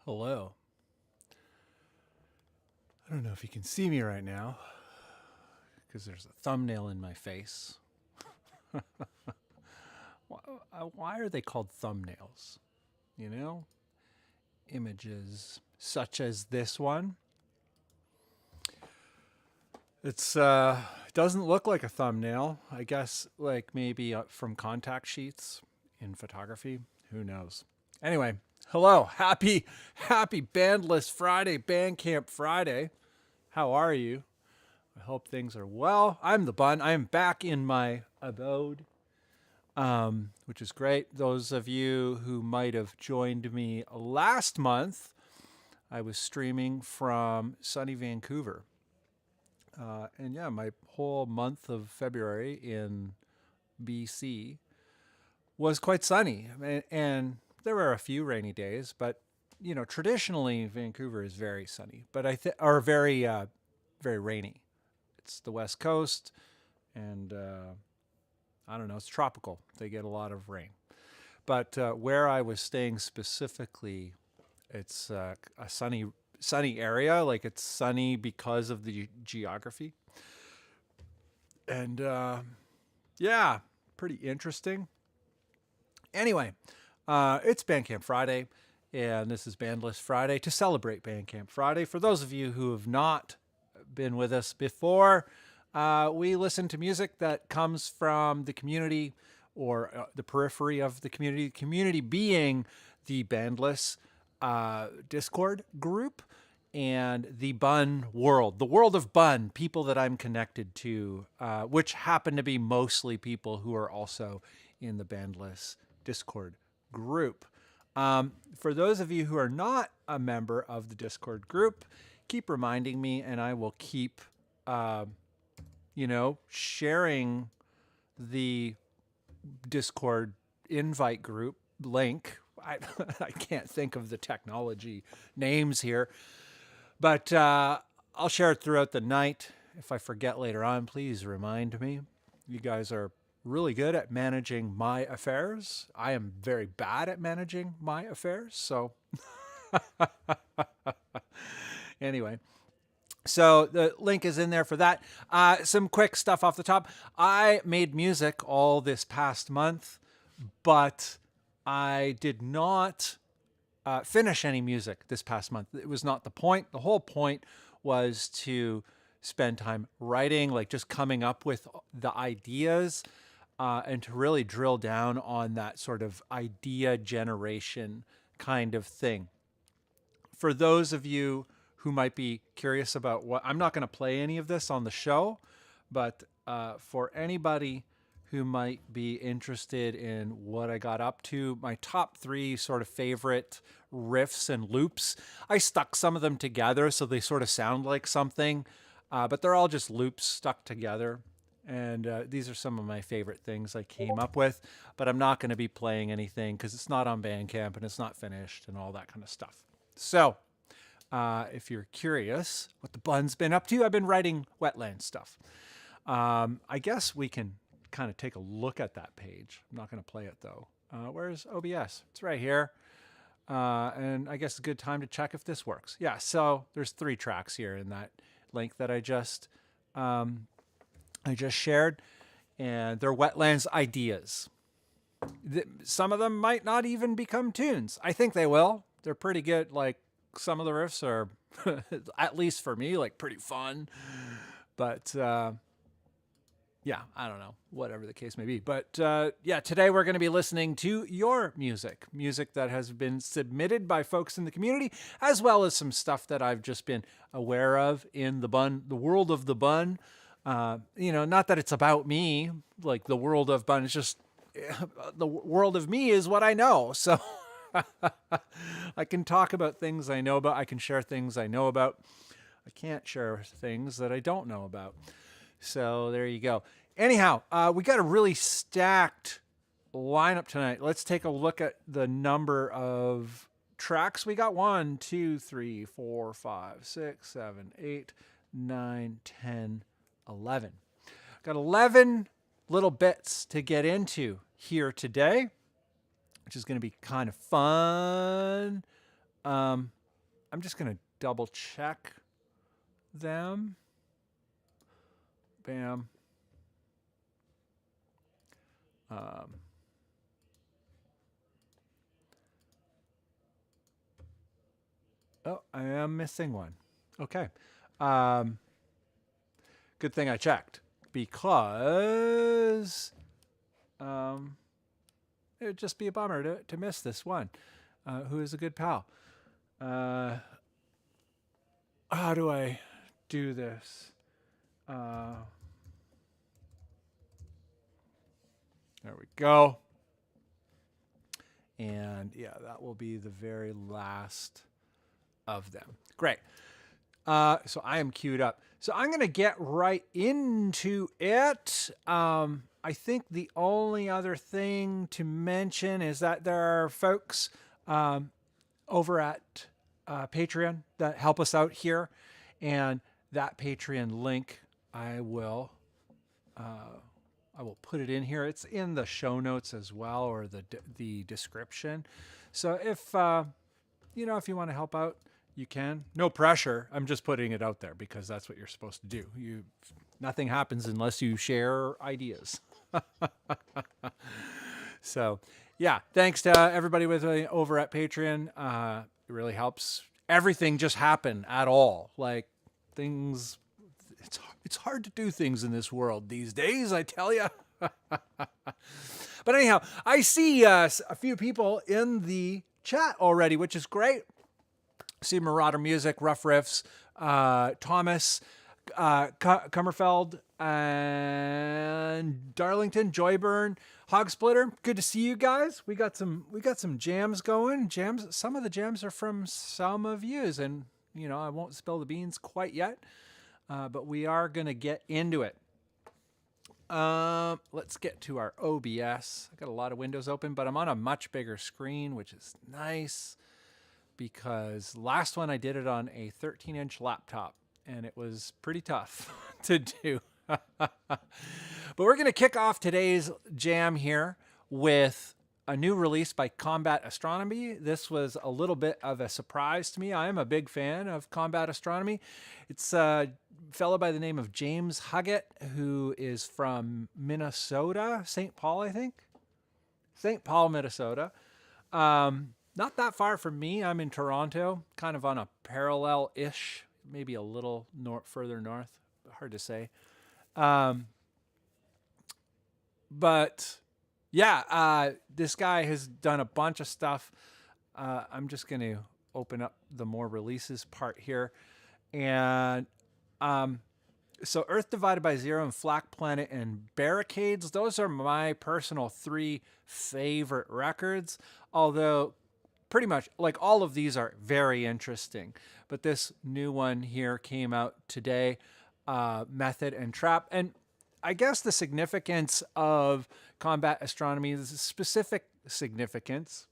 Hello. I don't know if you can see me right now because there's a thumbnail in my face. Why are they called thumbnails? You know, images such as this one. It's doesn't look like a thumbnail. I guess like maybe from contact sheets in photography. Who knows? Anyway, hello, happy Bandless Friday, Bandcamp Friday. How are you? I hope things are well. I'm the Bunn. I am back in my abode, which is great. Those of you who might have joined me last month, I was streaming from sunny Vancouver. And yeah, my whole month of February in BC was quite sunny. And there were a few rainy days, but you know, traditionally Vancouver is very sunny, but or very rainy. It's the West Coast, and I don't know, it's tropical. They get a lot of rain. But where I was staying specifically, it's a sunny area. Like it's sunny because of the geography, and yeah, pretty interesting. Anyway, it's Bandcamp Friday, and this is Bandless Friday to celebrate Bandcamp Friday. For those of you who have not been with us before, we listen to music that comes from the community or the periphery of the community being the Bandless Discord group and the Bunn world, the world of Bunn, people that I'm connected to, which happen to be mostly people who are also in the Bandless Discord group. For those of you who are not a member of the Discord group, keep reminding me and I will keep, sharing the Discord invite group link. I can't think of the technology names here, but I'll share it throughout the night. If I forget later on, please remind me. You guys are really good at managing my affairs. I am very bad at managing my affairs. So anyway, so the link is in there for that. Some quick stuff off the top. I made music all this past month, but I did not finish any music this past month. It was not the point. The whole point was to spend time writing, like just coming up with the ideas, and to really drill down on that sort of idea generation kind of thing. For those of you who might be curious about what, I'm not going to play any of this on the show, but for anybody who might be interested in what I got up to, my top 3 sort of favorite riffs and loops, I stuck some of them together so they sort of sound like something, but they're all just loops stuck together. And these are some of my favorite things I came up with, but I'm not going to be playing anything because it's not on Bandcamp and it's not finished and all that kind of stuff. So if you're curious what the Bunn's been up to, I've been writing wetland stuff. I guess we can kind of take a look at that page. I'm not going to play it though. Where's OBS? It's right here. And I guess it's a good time to check if this works. Yeah, so there's 3 tracks here in that link that I just shared, and they're wetlands ideas. Some of them might not even become tunes. I think they will. They're pretty good. Like some of the riffs are, at least for me, like pretty fun. But yeah, I don't know, whatever the case may be. But yeah, today we're going to be listening to your music that has been submitted by folks in the community, as well as some stuff that I've just been aware of in the world of the Bunn. Not that it's about me, like the world of Bunn. It's just the world of me is what I know. So I can talk about things I know about. I can share things I know about. I can't share things that I don't know about. So there you go. Anyhow, we got a really stacked lineup tonight. Let's take a look at the number of tracks we got. 1, 2, 3, 4, 5, 6, 7, 8, 9, 10, 11. Got 11 little bits to get into here today, which is going to be kind of fun. I'm just going to double check them. Bam. Oh, I am missing one. Okay. Good thing I checked, because it would just be a bummer to miss this one, who is a good pal. How do I do this? There we go. And yeah, that will be the very last of them. Great. So I am queued up. So I'm going to get right into it. I think the only other thing to mention is that there are folks over at Patreon that help us out here. And that Patreon link, I will put it in here. It's in the show notes as well, or the description. So if if you want to help out, you can. No pressure. I'm just putting it out there because that's what you're supposed to do. Nothing happens unless you share ideas. So, yeah, thanks to everybody over at Patreon. It really helps. Everything just happen at all. Like things, it's hard to do things in this world these days, I tell you. But anyhow, I see a few people in the chat already, which is great. See Marauder Music, Rough Riffs, Thomas, Cummerfeld, and Darlington, Joyburn, Hog Splitter. Good to see you guys. We got some jams going. Some of the jams are from some of yous, and I won't spill the beans quite yet, but we are gonna get into it. Let's get to our OBS. I got a lot of windows open, but I'm on a much bigger screen, which is nice, because last one I did it on a 13-inch laptop, and it was pretty tough to do. But we're going to kick off today's jam here with a new release by Combat Astronomy. This was a little bit of a surprise to me. I am a big fan of Combat Astronomy. It's a fellow by the name of James Huggett, who is from Minnesota, St. Paul, I think. St. Paul, Minnesota. Not that far from me. I'm in Toronto, kind of on a parallel-ish, maybe a little further north. Hard to say. But yeah, this guy has done a bunch of stuff. I'm just going to open up the more releases part here. And so Earth Divided by Zero and Flak Planet and Barricades, those are my personal 3 favorite records, although pretty much like all of these are very interesting. But this new one here came out today, Method and Trap. And I guess the significance of Combat Astronomy, the specific significance,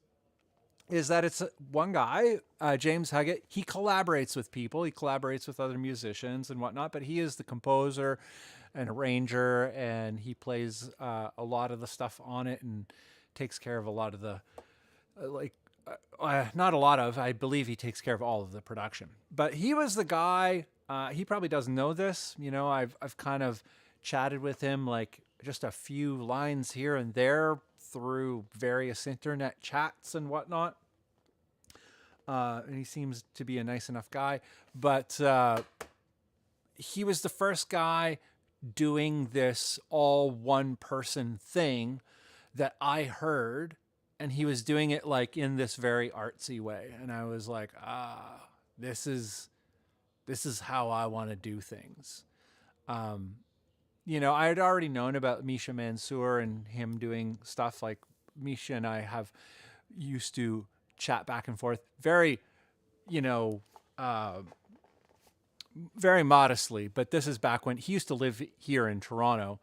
is that it's one guy, James Huggett. He collaborates with people. He collaborates with other musicians and whatnot, but he is the composer and arranger, and he plays a lot of the stuff on it and takes care of a lot of the, not a lot of, I believe he takes care of all of the production. But he was the guy, he probably doesn't know this, I've kind of chatted with him, like just a few lines here and there through various internet chats and whatnot. And he seems to be a nice enough guy, but he was the first guy doing this all one person thing that I heard, and he was doing it like in this very artsy way. And I was like, this is how I want to do things. I had already known about Misha Mansour and him doing stuff. Like Misha and I have used to chat back and forth very, very modestly. But this is back when he used to live here in Toronto,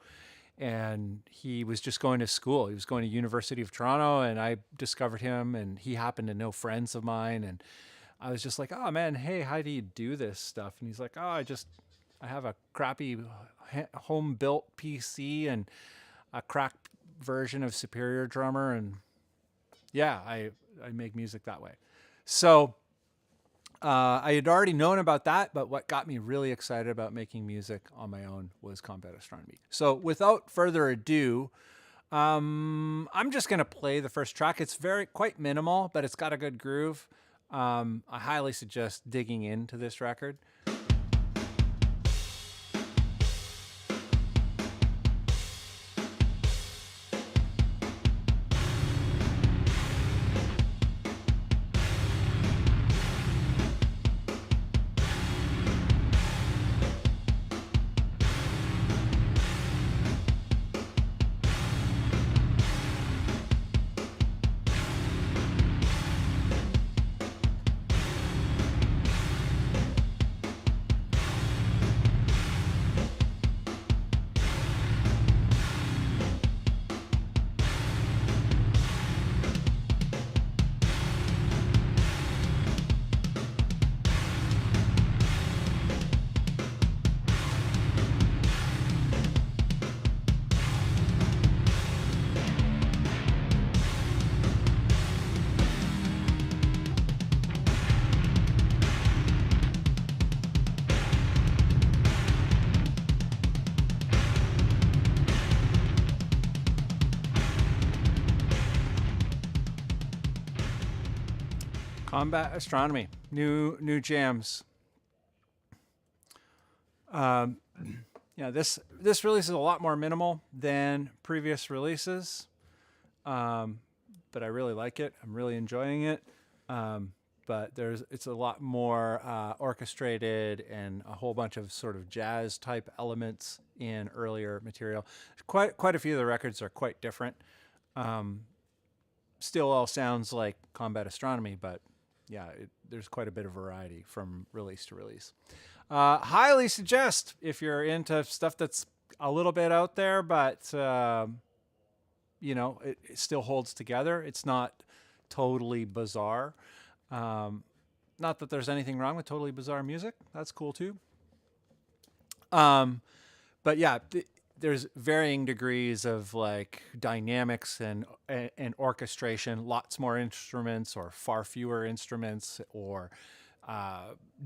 and he was just going to school. He was going to University of Toronto, and I discovered him, and he happened to know friends of mine. And I was just like, oh man, hey, how do you do this stuff? And he's like, I have a crappy home-built PC and a cracked version of Superior Drummer, and yeah, I make music that way. So I had already known about that, but what got me really excited about making music on my own was combat astronomy. So without further ado, I'm just going to play the first track. It's quite minimal, but it's got a good groove. I highly suggest digging into this record. Combat astronomy, new jams. Yeah, this release is a lot more minimal than previous releases, but I really like it. I'm really enjoying it. But it's a lot more orchestrated and a whole bunch of sort of jazz type elements in earlier material. Quite a few of the records are quite different. Still all sounds like combat astronomy, but yeah, there's quite a bit of variety from release to release. Highly suggest if you're into stuff that's a little bit out there, but it still holds together. It's not totally bizarre. Not that there's anything wrong with totally bizarre music. That's cool too. But yeah, there's varying degrees of like dynamics and orchestration, lots more instruments or far fewer instruments, or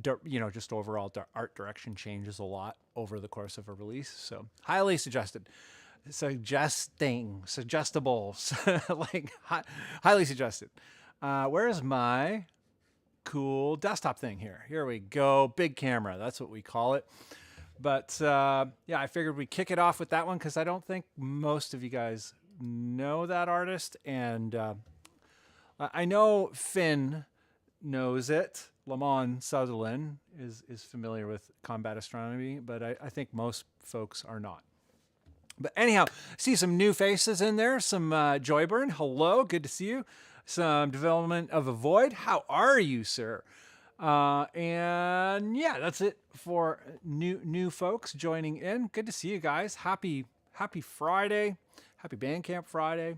just overall art direction changes a lot over the course of a release. So highly suggested. Suggestibles, like highly suggested. Where's my cool desktop thing here? Here we go. Big camera. That's what we call it. But yeah, I figured we'd kick it off with that one because I don't think most of you guys know that artist. And I know Finn knows it. Lamont Sutherland is familiar with combat astronomy, but I think most folks are not. But anyhow, see some new faces in there. Some Joyburn. Hello, good to see you. Some development of a void. How are you, sir? And yeah, that's it for new folks joining in. Good to see you guys. Happy Friday. Happy Bandcamp Friday.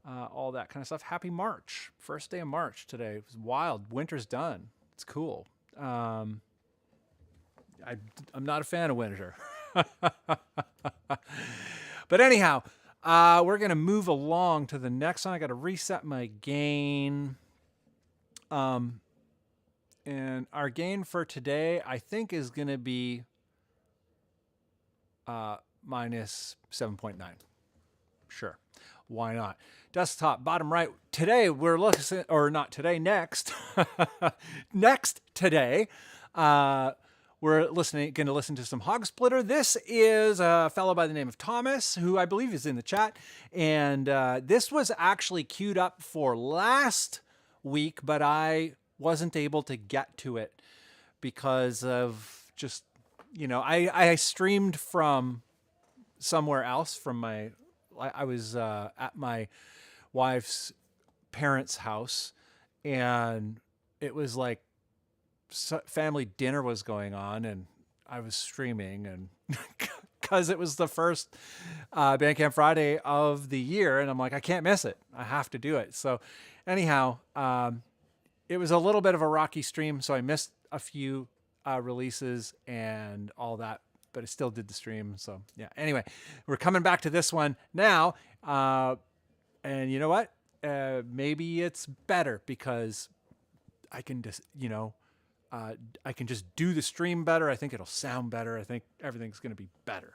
All that kind of stuff. Happy March. First day of March today. It was wild. Winter's done. It's cool. I'm not a fan of winter. But anyhow, we're going to move along to the next one. I got to reset my gain. And our gain for today, I think, is going to be minus 7.9. Sure. Why not? Desktop, bottom right. Today, we're listening, or not today, next. Next today, we're going to listen to some Hog Splitter. This is a fellow by the name of Thomas, who I believe is in the chat. And this was actually queued up for last week, but I wasn't able to get to it because of just, I streamed from somewhere else I was at my wife's parents' house, and it was like family dinner was going on, and I was streaming, and because it was the first Bandcamp Friday of the year, and I'm like, I can't miss it. I have to do it. So anyhow, it was a little bit of a rocky stream, so I missed a few releases and all that, but I still did the stream. So yeah, anyway, we're coming back to this one now. And you know what? Maybe it's better because I can just, I can just do the stream better. I think it'll sound better. I think everything's going to be better.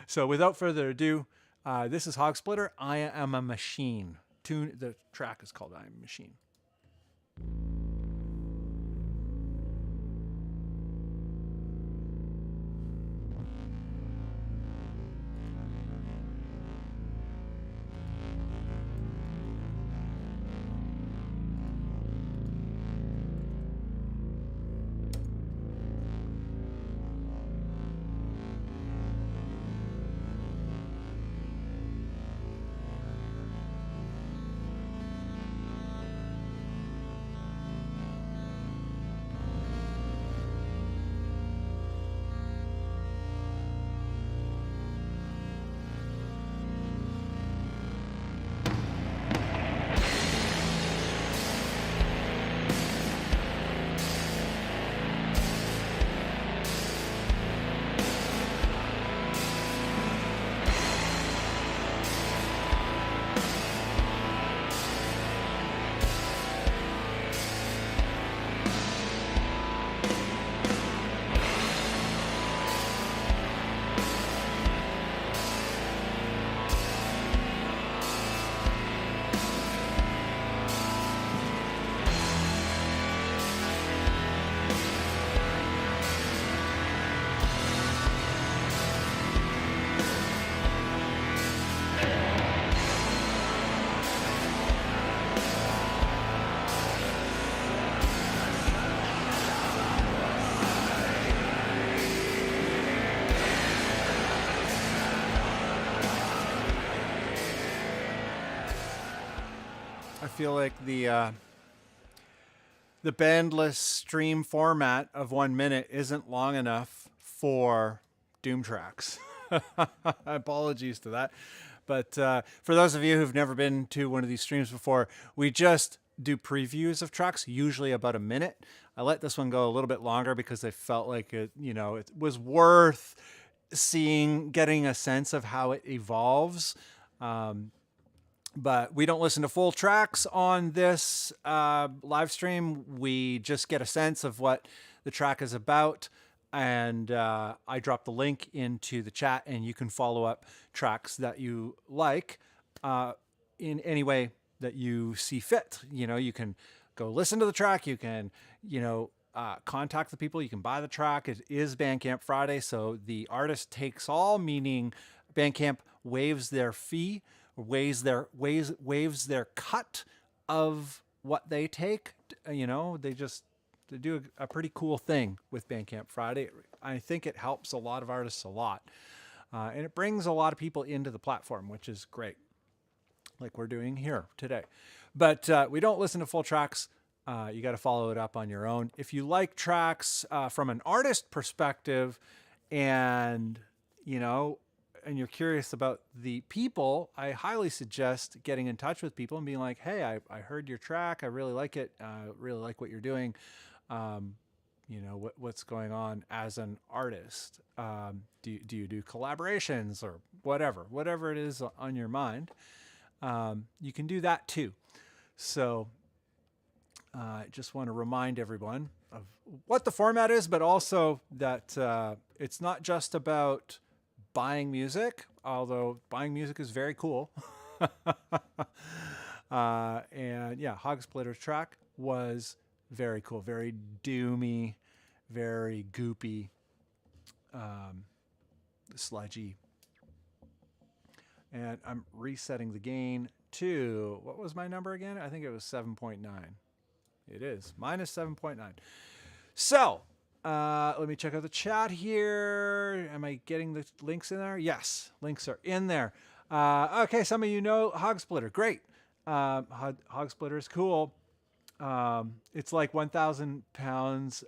So without further ado, this is Hog Splitter. I Am a Machine. The track is called I Am a Machine. I feel like the bandless stream format of 1 minute isn't long enough for Doom tracks. Apologies to that. But for those of you who've never been to one of these streams before, we just do previews of tracks, usually about a minute. I let this one go a little bit longer because I felt like it was worth getting a sense of how it evolves. But we don't listen to full tracks on this live stream. We just get a sense of what the track is about. And I drop the link into the chat, and you can follow up tracks that you like in any way that you see fit. You can go listen to the track. You can, contact the people. You can buy the track. It is Bandcamp Friday, so the artist takes all, meaning Bandcamp waives their fee, waives their cut of what they take. They do a pretty cool thing with Bandcamp Friday. I think it helps a lot of artists a lot. And it brings a lot of people into the platform, which is great, like we're doing here today. But we don't listen to full tracks. You got to follow it up on your own. If you like tracks from an artist perspective and you're curious about the people, I highly suggest getting in touch with people and being like, hey, I heard your track. I really like it. Really like what you're doing. What's going on as an artist? Do you do collaborations or whatever it is on your mind? You can do that too. So I just want to remind everyone of what the format is, but also that it's not just about buying music, although buying music is very cool. And yeah, Hog Splitter's track was very cool, very doomy, very goopy, sludgy. And I'm resetting the gain to, what was my number again? I think it was 7.9. It is minus 7.9. So let me check out the chat here. Am I getting the links in there? Yes, links are in there. Okay, some of you know Hog Splitter. Great. Hog Splitter is cool. It's like 1,000 pounds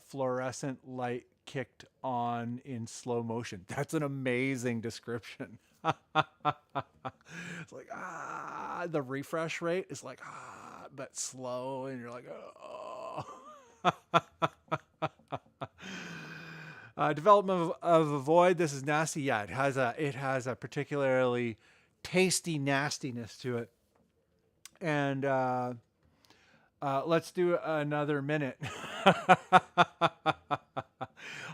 fluorescent light kicked on in slow motion. That's an amazing description. It's like, the refresh rate is like, but slow, and you're like, oh. Development of a void. This is nasty. Yeah, it has a particularly tasty nastiness to it. And Let's do another minute.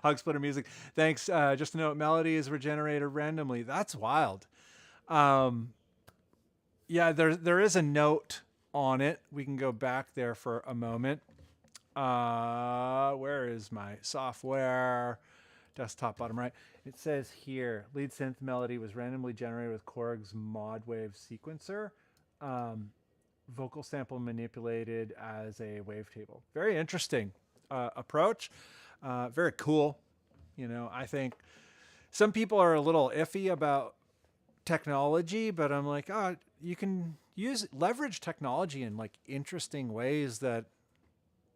Hog Splitter music. Thanks. Just to note, melody is regenerated randomly. That's wild. Yeah, there is a note on it. We can go back there for a moment. Where is my software? Desktop bottom right. It says here, lead synth melody was randomly generated with Korg's mod wave sequencer. Vocal sample manipulated as a wavetable. Very interesting approach. Very cool. You know, I think some people are a little iffy about technology, but I'm like, oh, you can leverage technology in like interesting ways that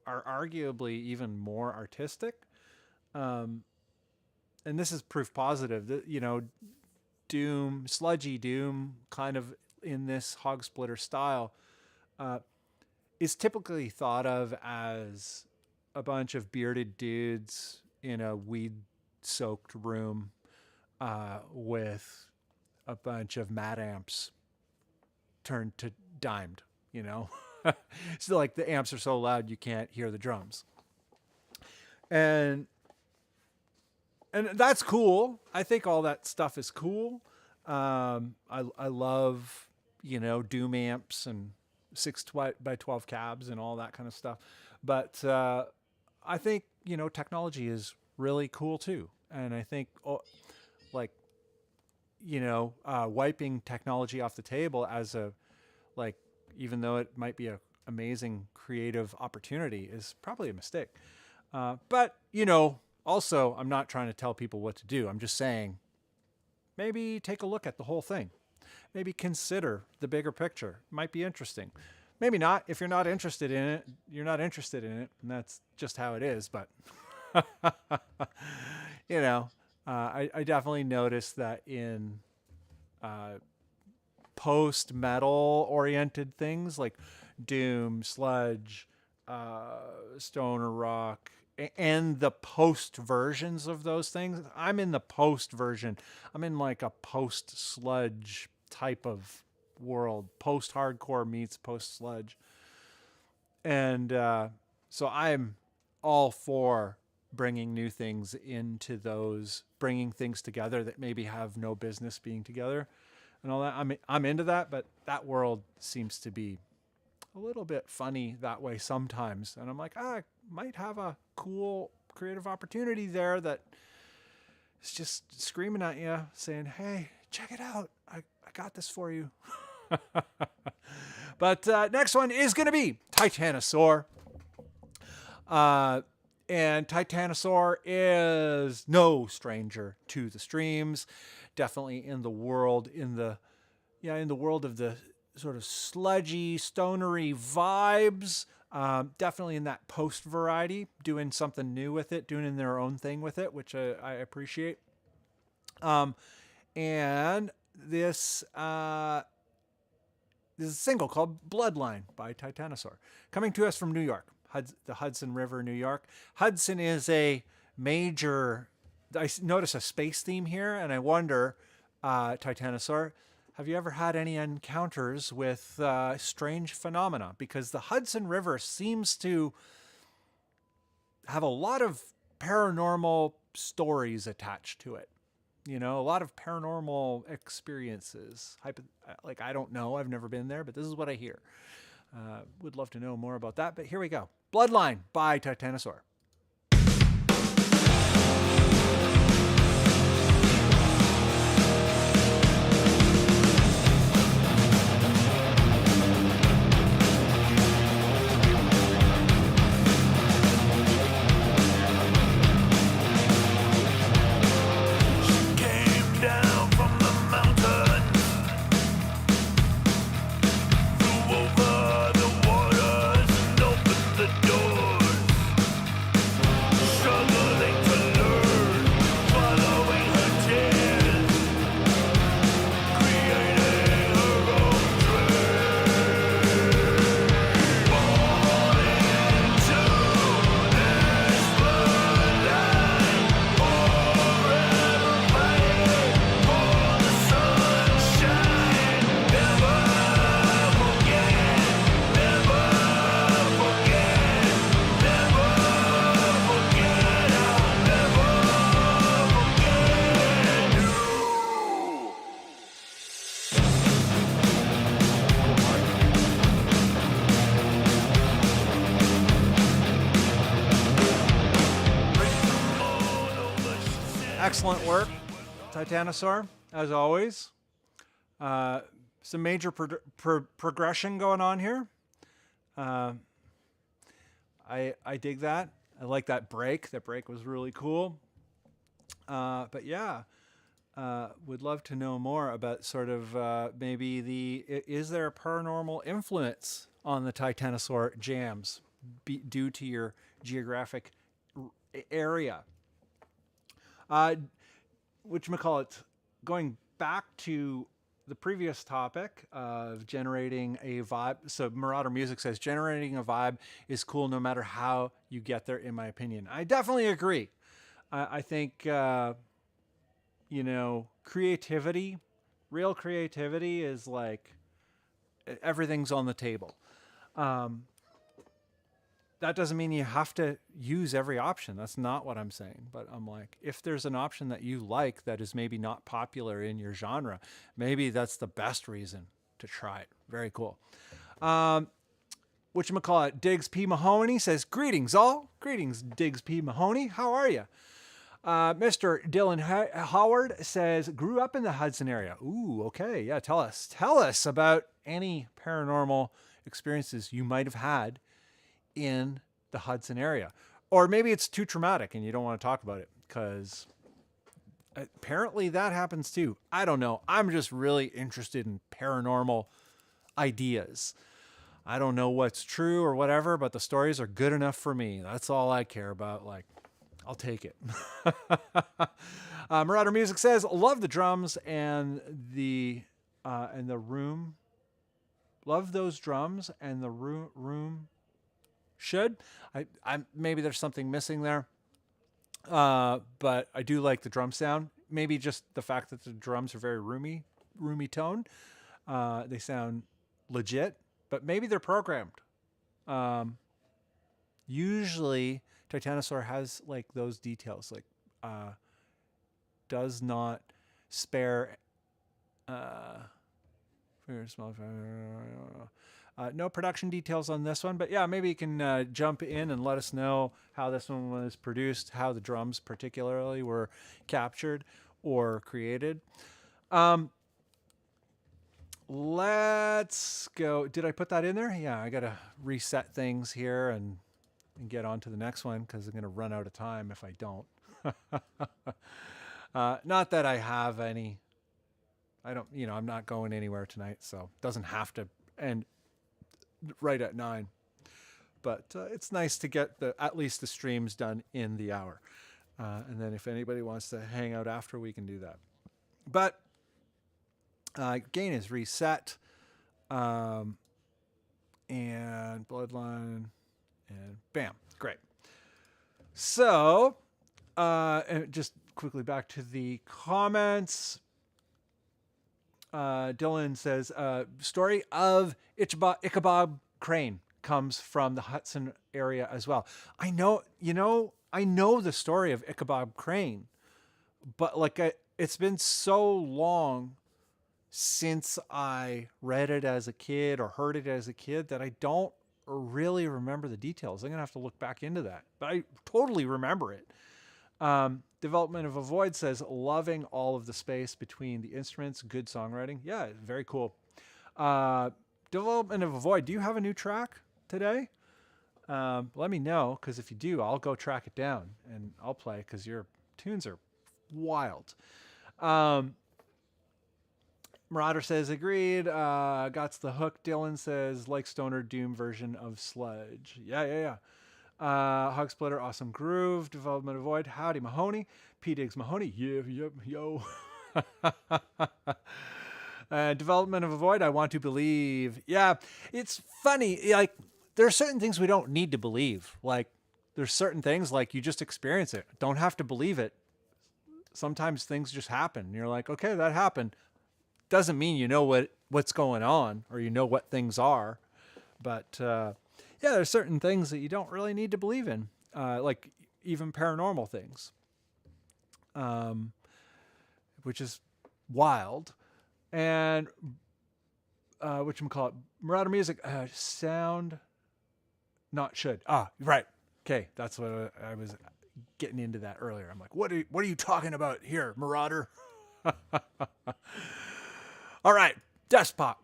are arguably even more artistic. And this is proof positive that, you know, sludgy doom kind of in this Hog Splitter style is typically thought of as a bunch of bearded dudes in a weed-soaked room with a bunch of Mad Amps turned to dimed, you know? So like the amps are so loud you can't hear the drums. And that's cool. I think all that stuff is cool. I love, you know, doom amps and 6x12 cabs and all that kind of stuff. But I think, you know, technology is really cool too. And I think, like, you know, wiping technology off the table as a, like, even though it might be an amazing creative opportunity, is probably a mistake. But, you know, also, I'm not trying to tell people what to do. I'm just saying, maybe take a look at the whole thing. Maybe consider the bigger picture. Might be interesting. Maybe not. If you're not interested in it, you're not interested in it. And that's just how it is. But, you know, I definitely noticed that in post-metal oriented things like doom, sludge, stoner rock, and the post versions of those things. I'm in the post version. I'm in like a post sludge type of world. Post hardcore meets post sludge. And so I'm all for bringing new things into those, bringing things together that maybe have no business being together and all that. I'm into that, but that world seems to be a little bit funny that way sometimes. And I'm like, I might have a cool creative opportunity there that is just screaming at you saying, hey, check it out. I got this for you. But next one is going to be Titanosaur. And Titanosaur is no stranger to the streams. Definitely in the world of the sort of sludgy, stonery vibes. Definitely in that post variety, doing something new with it, doing their own thing with it, which I appreciate. And this is a single called Bloodline by Titanosaur, coming to us from New York, the Hudson River, New York. Hudson is a major, I notice a space theme here, and I wonder, Titanosaur, have you ever had any encounters with strange phenomena? Because the Hudson River seems to have a lot of paranormal stories attached to it. You know, a lot of paranormal experiences. Like, I don't know. I've never been there, but this is what I hear. Would love to know more about that. But here we go. Bloodline by Titanosaur. Excellent work, Titanosaur, as always. Some major progression going on here. I dig that. I like that break. That break was really cool. But yeah, would love to know more about sort of maybe is there a paranormal influence on the Titanosaur jams due to your geographic area? Whatchamacallit, going back to the previous topic of generating a vibe. So Marauder Music says generating a vibe is cool no matter how you get there, in my opinion. I definitely agree. I think, creativity, real creativity is like everything's on the table. That doesn't mean you have to use every option. That's not what I'm saying. But I'm like, if there's an option that you like that is maybe not popular in your genre, maybe that's the best reason to try it. Very cool. Whatchamacallit, Diggs P. Mahoney says, greetings all. Greetings, Diggs P. Mahoney. How are you? Mr. Dylan Howard says, grew up in the Hudson area. Ooh, okay. Yeah, tell us about any paranormal experiences you might have had in the Hudson area. Or maybe it's too traumatic and you don't want to talk about it, because apparently that happens too. I don't know. I'm just really interested in paranormal ideas. I don't know what's true or whatever, but the stories are good enough for me. That's all I care about. Like, I'll take it. Marauder Music says, love the drums and the room. Love those drums and the room. Should I maybe there's something missing there, but I do like the drum sound. Maybe just the fact that the drums are very roomy tone. They sound legit, but maybe they're programmed. Usually Titanosaur has like those details, like does not spare no production details on this one, but yeah, maybe you can jump in and let us know how this one was produced, how the drums particularly were captured or created. Let's go. Did I put that in there? Yeah, I got to reset things here and get on to the next one, because I'm going to run out of time if I don't. Not that I have any. I don't, I'm not going anywhere tonight, so it doesn't have to end right at 9. But it's nice to get at least the streams done in the hour. And then if anybody wants to hang out after, we can do that. But gain is reset. And Bloodline. And bam. Great. So, and just quickly back to the comments. Dylan says, story of Ichabod Crane comes from the Hudson area as well. I know the story of Ichabod Crane, but like it's been so long since I read it as a kid or heard it as a kid that I don't really remember the details. I'm gonna have to look back into that, but I totally remember it. Development of a Void says, loving all of the space between the instruments, good songwriting. Yeah, very cool. Development of a Void, do you have a new track today? Let me know, because if you do, I'll go track it down and I'll play, because your tunes are wild. Marauder says, agreed. Got the hook. Dylan says, like Stoner Doom version of Sludge. Yeah. Hug Splitter, awesome groove. Development of Void, howdy Mahoney. P. Diggs Mahoney, yo. Development of a Void, I want to believe. Yeah, it's funny. Like, there are certain things we don't need to believe. Like, there's certain things, like, you just experience it. Don't have to believe it. Sometimes things just happen. You're like, okay, that happened. Doesn't mean you know what's going on or you know what things are. But, yeah, there's certain things that you don't really need to believe in, like even paranormal things, which is wild. And whatchamacallit, Marauder Music, sound not should. Ah, right. Okay, that's what I was getting into that earlier. I'm like, what are you talking about here, Marauder? All right, desktop,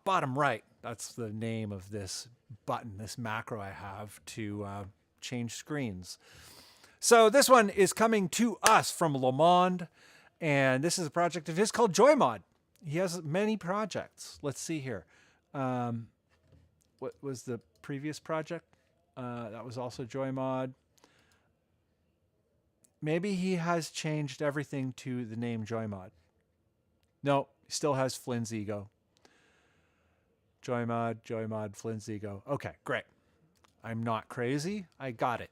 bottom right. That's the name of this button, this macro I have to change screens. So this one is coming to us from Lamond, and this is a project of his called JoyMod. He has many projects. Let's see here. What was the previous project? That was also JoyMod. Maybe he has changed everything to the name JoyMod. No, he still has Flynn's Ego. JoyMod, Flynn's Ego. Okay, great. I'm not crazy. I got it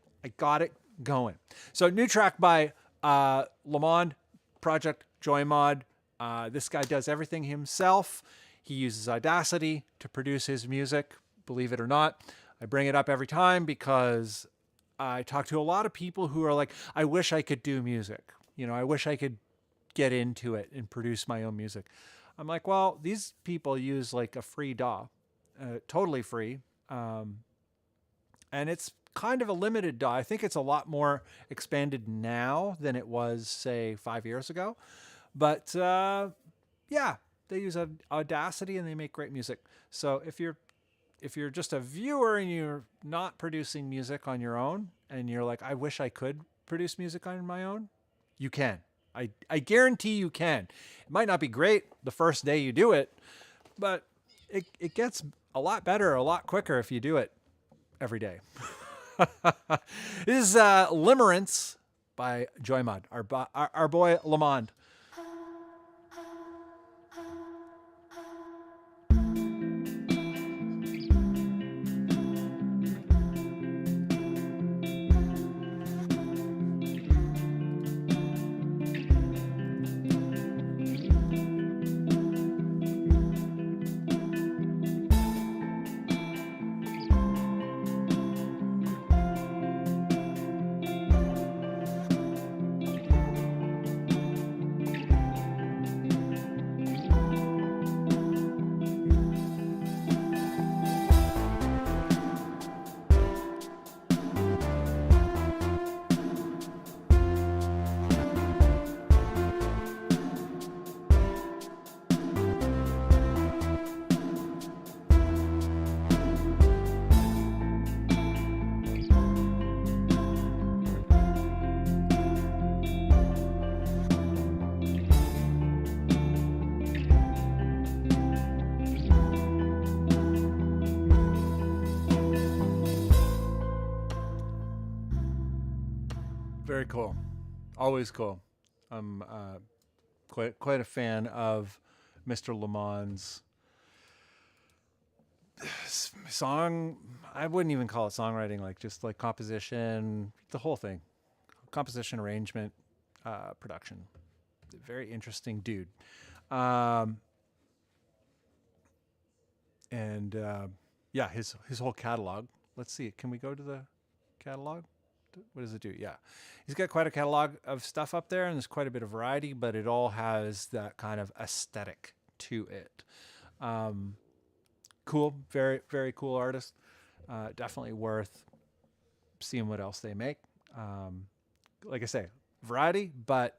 going. So new track by Lamond, project JoyMod. This guy does everything himself. He uses Audacity to produce his music, believe it or not. I bring it up every time because I talk to a lot of people who are like, I wish I could do music. You know, I wish I could get into it and produce my own music. I'm like, well, these people use like a free DAW, totally free. And it's kind of a limited DAW. I think it's a lot more expanded now than it was, say, 5 years ago. But yeah, they use Audacity and they make great music. So if you're just a viewer and you're not producing music on your own and you're like, I wish I could produce music on my own, you can. I guarantee you can. It might not be great the first day you do it, but it gets a lot better, a lot quicker if you do it every day. This is Limerence by JoyMod, our boy Lamond. Very cool. Always cool. I'm quite a fan of Mr. Lamond's song. I wouldn't even call it songwriting, like just like composition, the whole thing. Composition, arrangement, production. Very interesting dude. Yeah, his whole catalog. Let's see. Can we go to the catalog? What does it do? Yeah. He's got quite a catalog of stuff up there, and there's quite a bit of variety, but it all has that kind of aesthetic to it. Cool. Very, very cool artist. Definitely worth seeing what else they make. Like I say, variety, but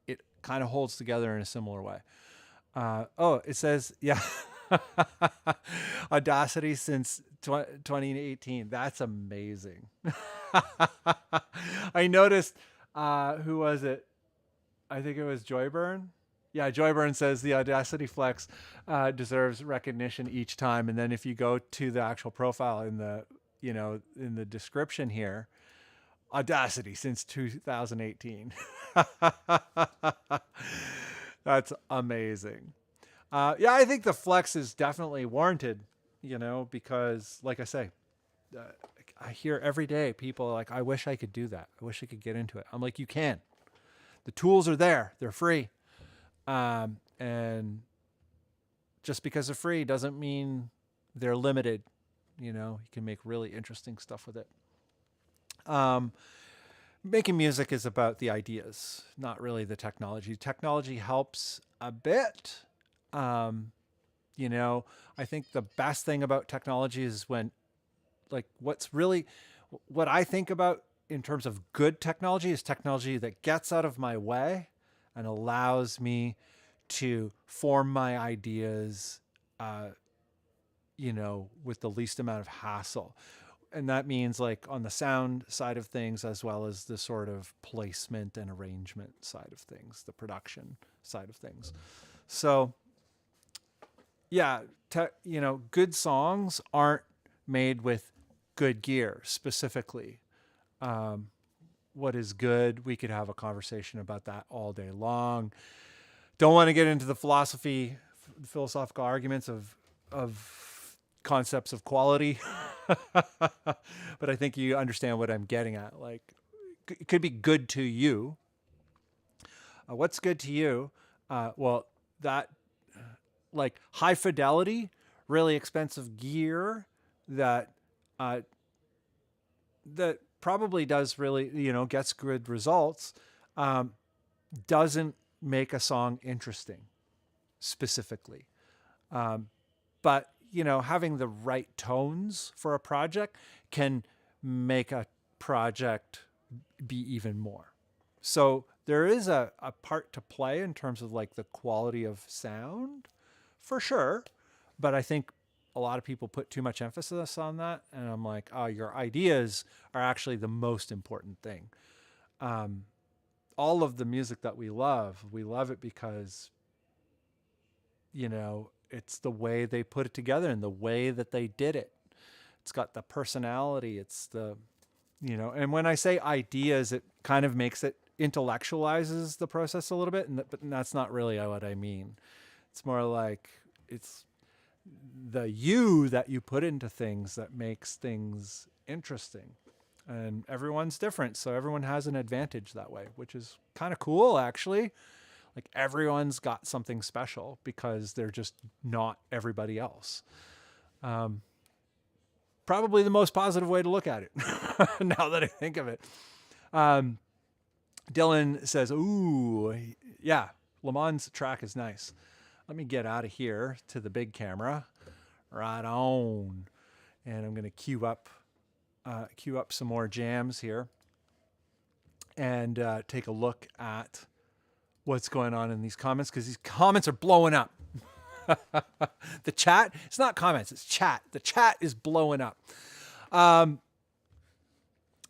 it kind of holds together in a similar way. It says, yeah, Audacity since 2018. That's amazing. I noticed, who was it? I think it was Joyburn. Yeah, Joyburn says the Audacity Flex deserves recognition each time. And then if you go to the actual profile in the description here, Audacity since 2018. That's amazing. Yeah, I think the Flex is definitely warranted, because like I say, I hear every day people are like, I wish I could do that. I wish I could get into it. I'm like, you can. The tools are there. They're free. And just because they're free doesn't mean they're limited. You can make really interesting stuff with it. Making music is about the ideas, not really the technology. Technology helps a bit. I think the best thing about technology is when, like, what I think about in terms of good technology, is technology that gets out of my way and allows me to form my ideas, with the least amount of hassle. And that means like on the sound side of things, as well as the sort of placement and arrangement side of things, the production side of things. So yeah, good songs aren't made with good gear specifically. What is good? We could have a conversation about that all day long. Don't want to get into the philosophical arguments of concepts of quality, but I think you understand what I'm getting at. Like, it could be good to you. What's good to you? Well, that like high fidelity, really expensive gear that that probably does really, gets good results, doesn't make a song interesting specifically. But, having the right tones for a project can make a project be even more. So there is a part to play in terms of like the quality of sound for sure. But I think a lot of people put too much emphasis on that. And I'm like, oh, your ideas are actually the most important thing. All of the music that we love it because, it's the way they put it together and the way that they did it. It's got the personality. It's the, and when I say ideas, it kind of makes it intellectualizes the process a little bit. But that's not really what I mean. It's more like it's the you that you put into things that makes things interesting. And everyone's different. So everyone has an advantage that way, which is kind of cool, actually. Like everyone's got something special because they're just not everybody else. Probably the most positive way to look at it now that I think of it. Dylan says, ooh, yeah, Lamont's track is nice. Let me get out of here to the big camera. Right on. And I'm going to queue up some more jams here and take a look at what's going on in these comments, because these comments are blowing up. The chat, it's not comments, it's chat. The chat is blowing up.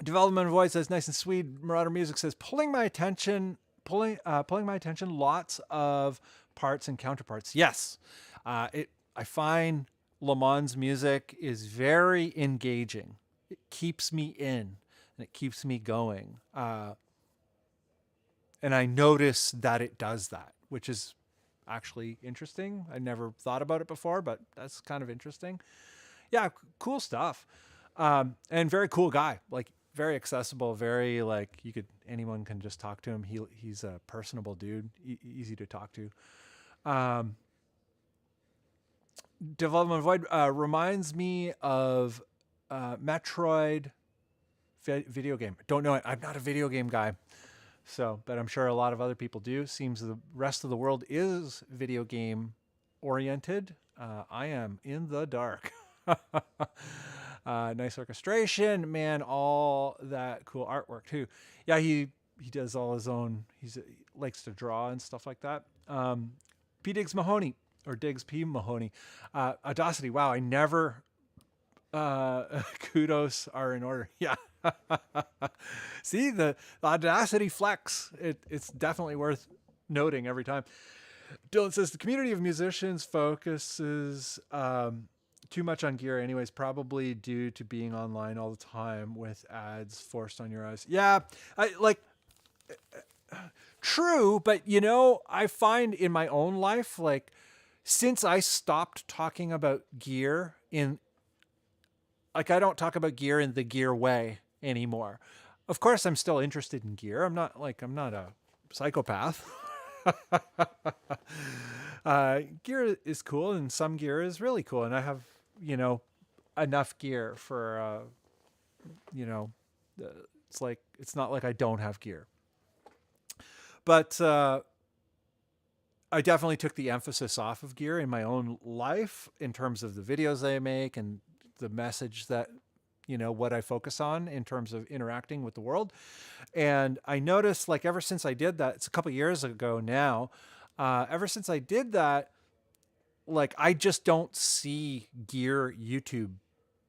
Development of Voice says, nice and sweet. Marauder Music says, pulling my attention, lots of parts and counterparts. Yes. I find Lamont's music is very engaging. It keeps me in and it keeps me going. And I notice that it does that, which is actually interesting. I never thought about it before, but that's kind of interesting. Yeah, cool stuff. And very cool guy, like very accessible, very like anyone can just talk to him. He's a personable dude, easy to talk to. Development Void reminds me of Metroid video game. Don't know it. I'm not a video game guy. So, but I'm sure a lot of other people do. Seems the rest of the world is video game oriented. I am in the dark. Nice orchestration, man. All that cool artwork too. Yeah, he does all his own. He likes to draw and stuff like that. P. Diggs Mahoney or Diggs P. Mahoney. Audacity. Wow, I never. Kudos are in order. Yeah. See the Audacity flex. It's definitely worth noting every time. Dylan says the community of musicians focuses too much on gear anyways, probably due to being online all the time with ads forced on your eyes. Yeah, true, but I find in my own life, like since I stopped talking about gear I don't talk about gear in the gear way anymore. Of course, I'm still interested in gear. I'm not a psychopath. Gear is cool, and some gear is really cool. And I have, enough gear for, it's not like I don't have gear. But I definitely took the emphasis off of gear in my own life in terms of the videos I make and the message that, what I focus on in terms of interacting with the world. And I noticed, like, ever since I did that, it's a couple years ago now, ever since I did that, like, I just don't see gear YouTube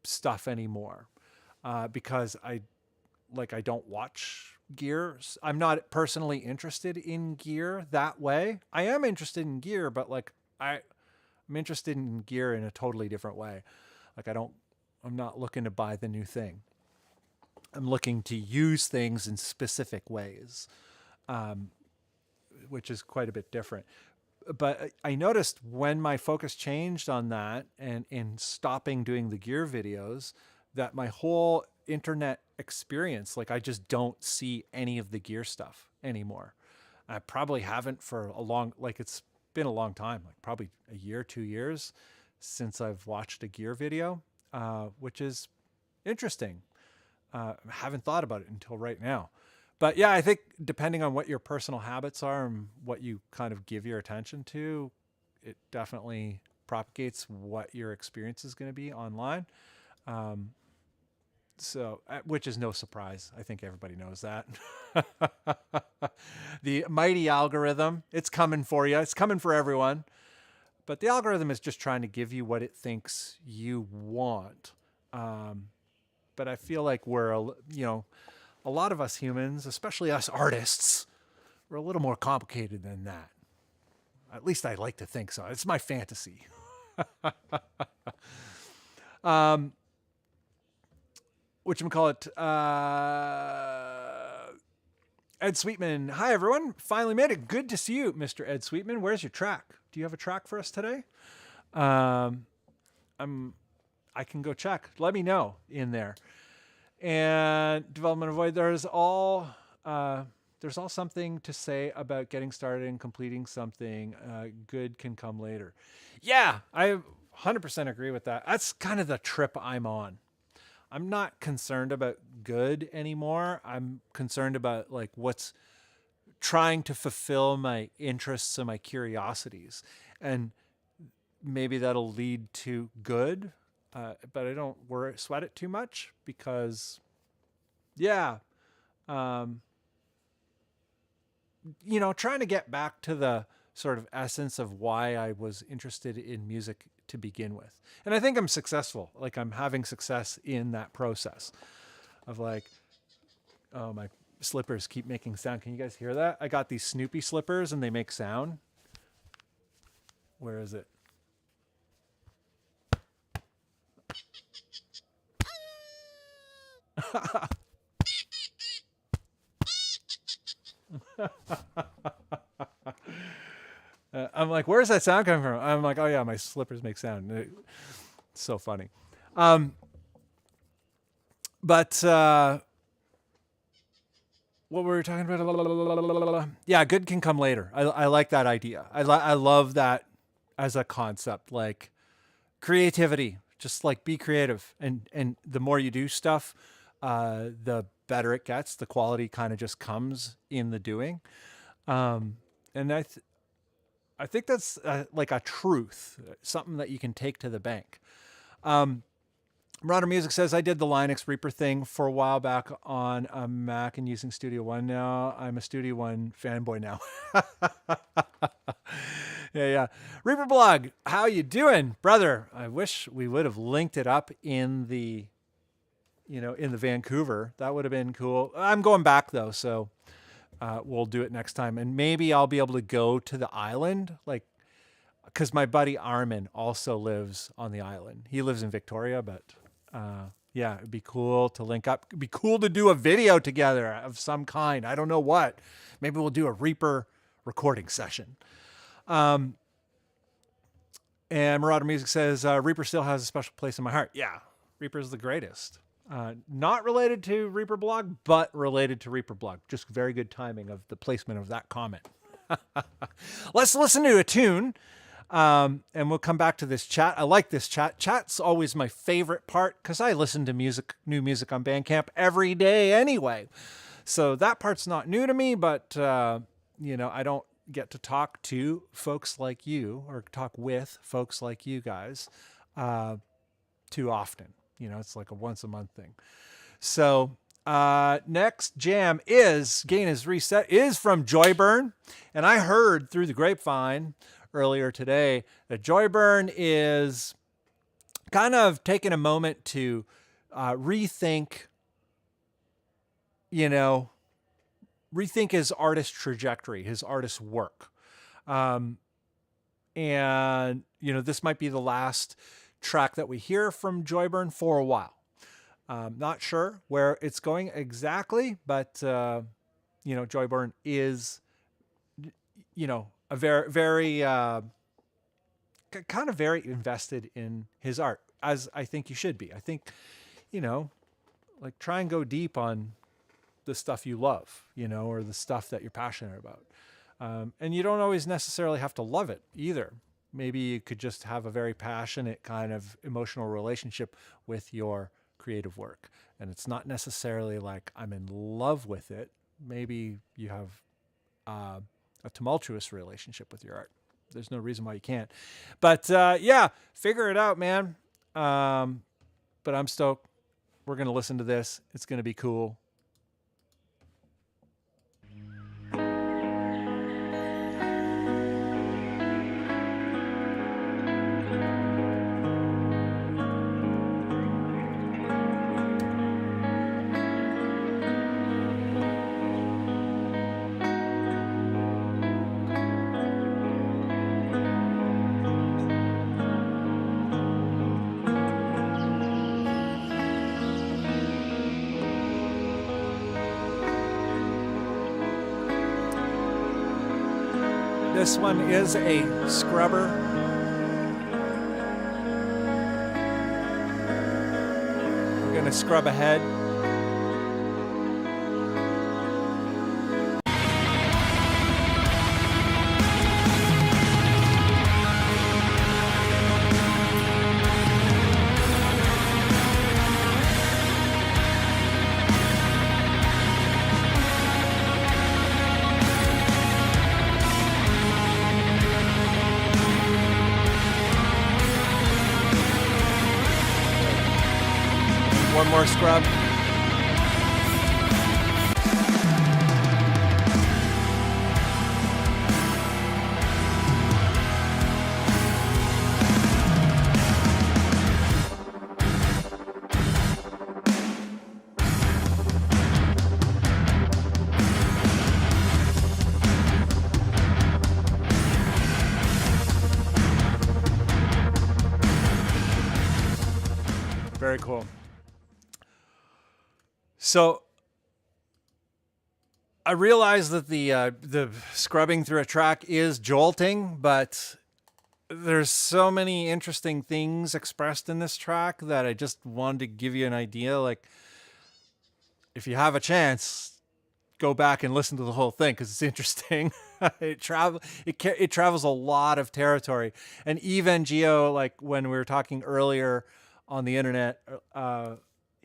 stuff anymore, because I don't watch gear. I'm not personally interested in gear that way. I am interested in gear, but like I'm interested in gear in a totally different way. Like I'm not looking to buy the new thing. I'm looking to use things in specific ways, which is quite a bit different. But I noticed when my focus changed on that and in stopping doing the gear videos, that my whole internet experience, like I just don't see any of the gear stuff anymore. I probably haven't for it's been a long time, like probably a year, 2 years since I've watched a gear video, which is interesting. I haven't thought about it until right now. But yeah, I think depending on what your personal habits are and what you kind of give your attention to, it definitely propagates what your experience is going to be online. So, which is no surprise. I think everybody knows that. The mighty algorithm, it's coming for you. It's coming for everyone. But the algorithm is just trying to give you what it thinks you want. But I feel like a lot of us humans, especially us artists, we're a little more complicated than that. At least I like to think so. It's my fantasy. Whatchamacallit, Ed Sweetman. Hi, everyone. Finally made it. Good to see you, Mr. Ed Sweetman. Where's your track? Do you have a track for us today? I can go check. Let me know in there. And Development Avoid, there's all something to say about getting started and completing something. Good can come later. Yeah, I 100% agree with that. That's kind of the trip I'm on. I'm not concerned about good anymore. I'm concerned about like what's trying to fulfill my interests and my curiosities. And maybe that'll lead to good. But I don't sweat it too much because, yeah, trying to get back to the sort of essence of why I was interested in music to begin with. And I think I'm successful. Like I'm having success in that process of like, oh, my slippers keep making sound. Can you guys hear that? I got these Snoopy slippers and they make sound. Where is it? I'm like, where's that sound coming from? I'm like, oh yeah, my slippers make sound. It's so funny. But what were we talking about? Yeah, good can come later. I like that idea. I love that as a concept, like creativity. Just like be creative, and the more you do stuff, the better it gets. The quality kind of just comes in the doing, and I think that's like a truth, something that you can take to the bank. Marauder Music says, I did the Linux Reaper thing for a while back on a Mac and using Studio One now. I'm a Studio One fanboy now. Yeah. Reaper blog, how you doing, brother? I wish we would have linked it up in the, in the Vancouver. That would have been cool. I'm going back though, so we'll do it next time. And maybe I'll be able to go to the island, like, because my buddy Armin also lives on the island. He lives in Victoria, but yeah, it'd be cool to link up. It'd be cool to do a video together of some kind. I don't know what. Maybe we'll do a Reaper recording session. And Marauder Music says, Reaper still has a special place in my heart. Yeah, Reaper's the greatest. Not related to Reaper blog, but related to Reaper blog. Just very good timing of the placement of that comment. Let's listen to a tune. And we'll come back to this chat. I like this chat. Chat's always my favorite part because I listen to new music on Bandcamp every day anyway. So that part's not new to me, but, I don't get to talk to folks like you or talk with folks like you guys too often. It's like a once a month thing. So next jam is Gain is Reset is from Joyburn. And I heard through the grapevine earlier today that Joyburn is kind of taking a moment to rethink, rethink his artist trajectory, his artist work. And, this might be the last track that we hear from Joyburn for a while. Not sure where it's going exactly, but, Joyburn is, a very, very, kind of very invested in his art, as I think you should be. I think, like try and go deep on the stuff you love, or the stuff that you're passionate about. And you don't always necessarily have to love it either. Maybe you could just have a very passionate kind of emotional relationship with your creative work. And it's not necessarily like I'm in love with it. Maybe you have a tumultuous relationship with your art. There's no reason why you can't. But figure it out, man. But I'm stoked. We're going to listen to this. It's going to be cool. This one is a scrubber. We're going to scrub ahead. One more scrub. Very cool. So I realize that the scrubbing through a track is jolting, but there's so many interesting things expressed in this track that I just wanted to give you an idea. Like, if you have a chance, go back and listen to the whole thing because it's interesting. It travels a lot of territory, and even Geo, like when we were talking earlier on the internet,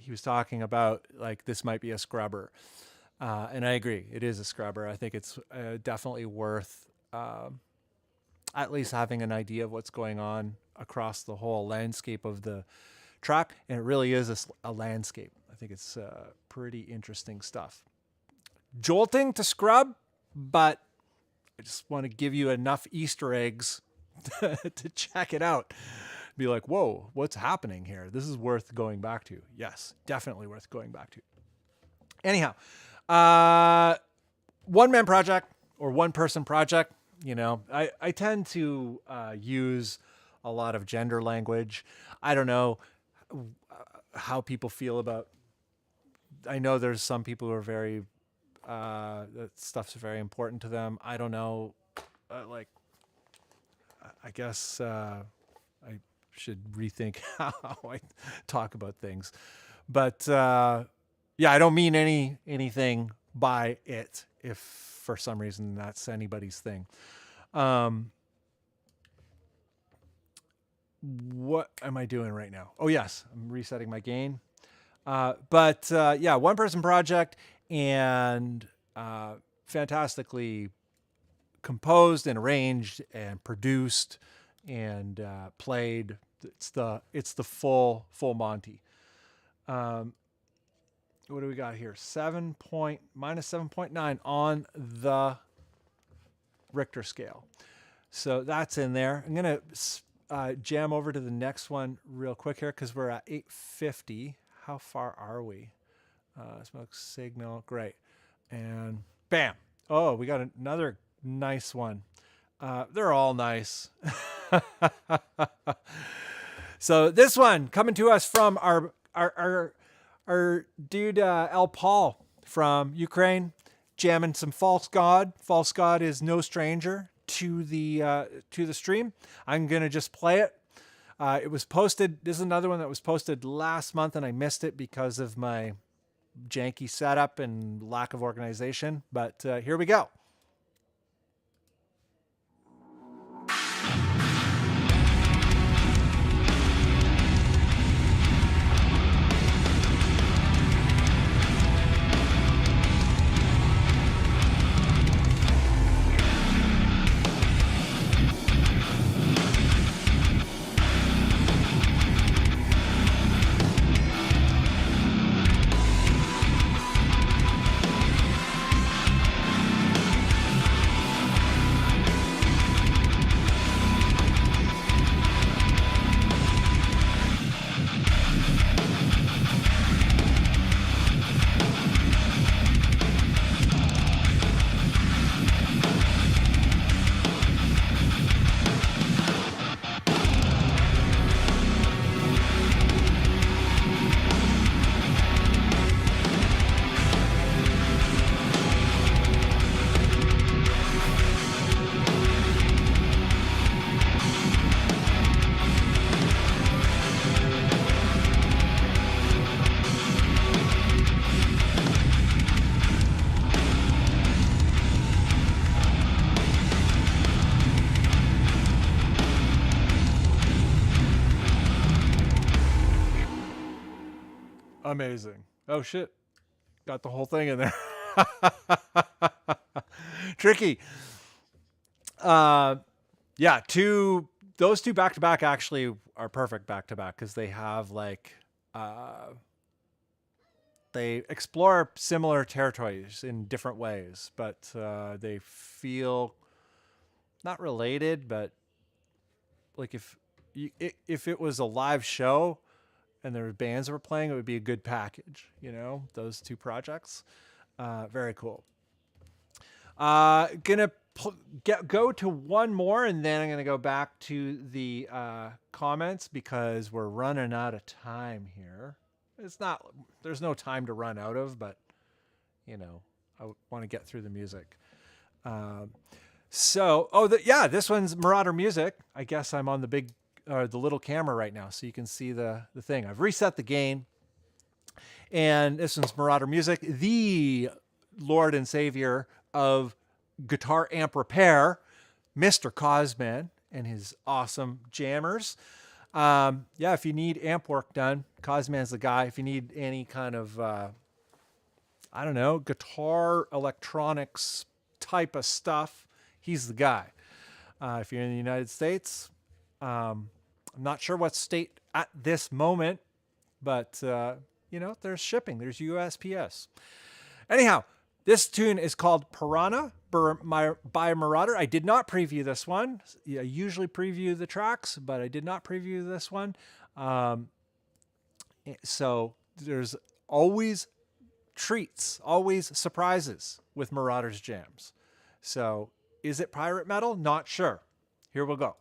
he was talking about like this might be a scrubber, and I agree, it is a scrubber. I think it's definitely worth at least having an idea of what's going on across the whole landscape of the track, and it really is a landscape. I think it's pretty interesting stuff. Jolting to scrub, but I just want to give you enough Easter eggs to check it out. Be like, whoa, what's happening here? This is worth going back to. Yes, definitely worth going back to. Anyhow, one-man project or one-person project, I tend to use a lot of gender language. I don't know how people feel about, I know there's some people who are very, that stuff's very important to them. I don't know, I guess I should rethink how I talk about things. But I don't mean anything by it if for some reason that's anybody's thing. What am I doing right now? Oh yes, I'm resetting my gain. One person project, and fantastically composed and arranged and produced and played. It's the full Monty. What do we got here? Minus 7.9 on the Richter scale. So that's in there. I'm going to jam over to the next one real quick here because we're at 850. How far are we? Smoke signal. Great. And bam. Oh, we got another nice one. They're all nice. So this one coming to us from our dude El Paul from Ukraine, jamming some False God. False God is no stranger to the stream. I'm gonna just play it. It was posted. This is another one that was posted last month, and I missed it because of my janky setup and lack of organization. But here we go. Amazing. Oh shit. Got the whole thing in there. Tricky. Yeah, those two back to back actually are perfect back to back because they have like they explore similar territories in different ways, but they feel not related, but like if it was a live show and there were bands that were playing, it would be a good package, you know, those two projects. Very cool. Gonna go to one more, and then I'm gonna go back to the comments because we're running out of time here. There's no time to run out of, but you know, I want to get through the music. This one's Marauder Music. I guess I'm on the little camera right now, so you can see the thing. I've reset the gain, and this one's Marauder Music, the Lord and Savior of guitar amp repair, Mr. Cosman and his awesome jammers. If you need amp work done, Cosman's the guy. If you need any kind of guitar electronics type of stuff, he's the guy. If you're in the United States, I'm not sure what state at this moment, but there's shipping. There's USPS. Anyhow, this tune is called Piranha by Marauder. I did not preview this one. I usually preview the tracks, but I did not preview this one. So there's always treats, always surprises with Marauder's jams. So is it pirate metal? Not sure. Here we go.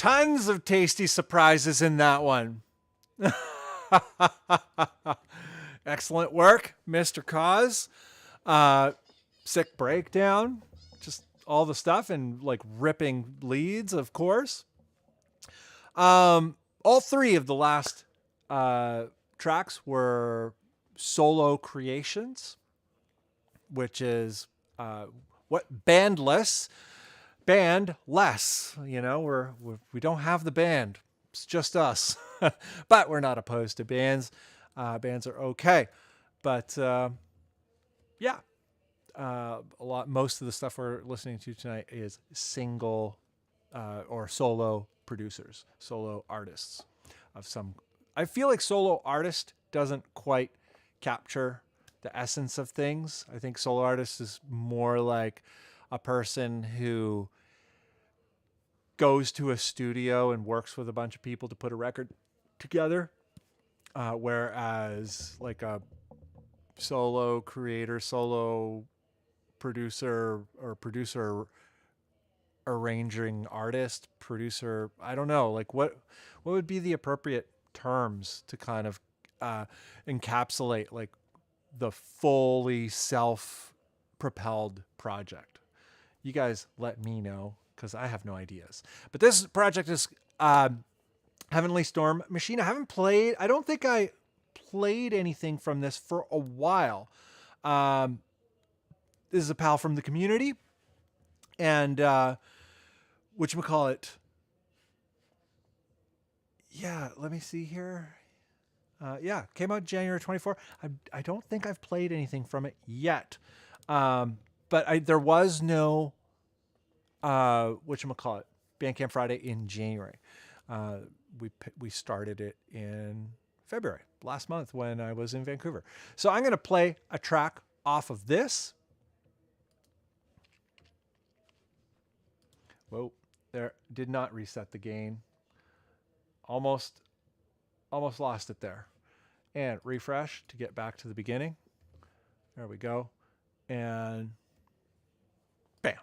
tons of tasty surprises in that one. Excellent work, Mr. Cause. Sick breakdown, just all the stuff, and like ripping leads, of course. All three of the last tracks were solo creations, which is what Bandless, bandless. You know, we don't have the band; it's just us. But we're not opposed to bands. Bands are okay, but yeah, most of the stuff we're listening to tonight is single or solo producers, solo artists of some. I feel like solo artist doesn't quite capture the essence of things. I think solo artist is more like a person who goes to a studio and works with a bunch of people to put a record together, whereas like a solo creator, solo producer, or producer arranging artist, producer, I don't know, like what would be the appropriate terms to kind of encapsulate like the fully self-propelled project? You guys let me know, because I have no ideas. But this project is Heavenly Storm Machine. I don't think I played anything from this for a while. This is a pal from the community, and whatchamacallit, yeah, let me see here. Yeah, came out January 24. I don't think I've played anything from it yet. But there was no whatchamacallit, Bandcamp Friday in January. We started it in February, last month, when I was in Vancouver. So I'm going to play a track off of this. Whoa, there, did not reset the gain. Almost lost it there. And refresh to get back to the beginning. There we go. And bam.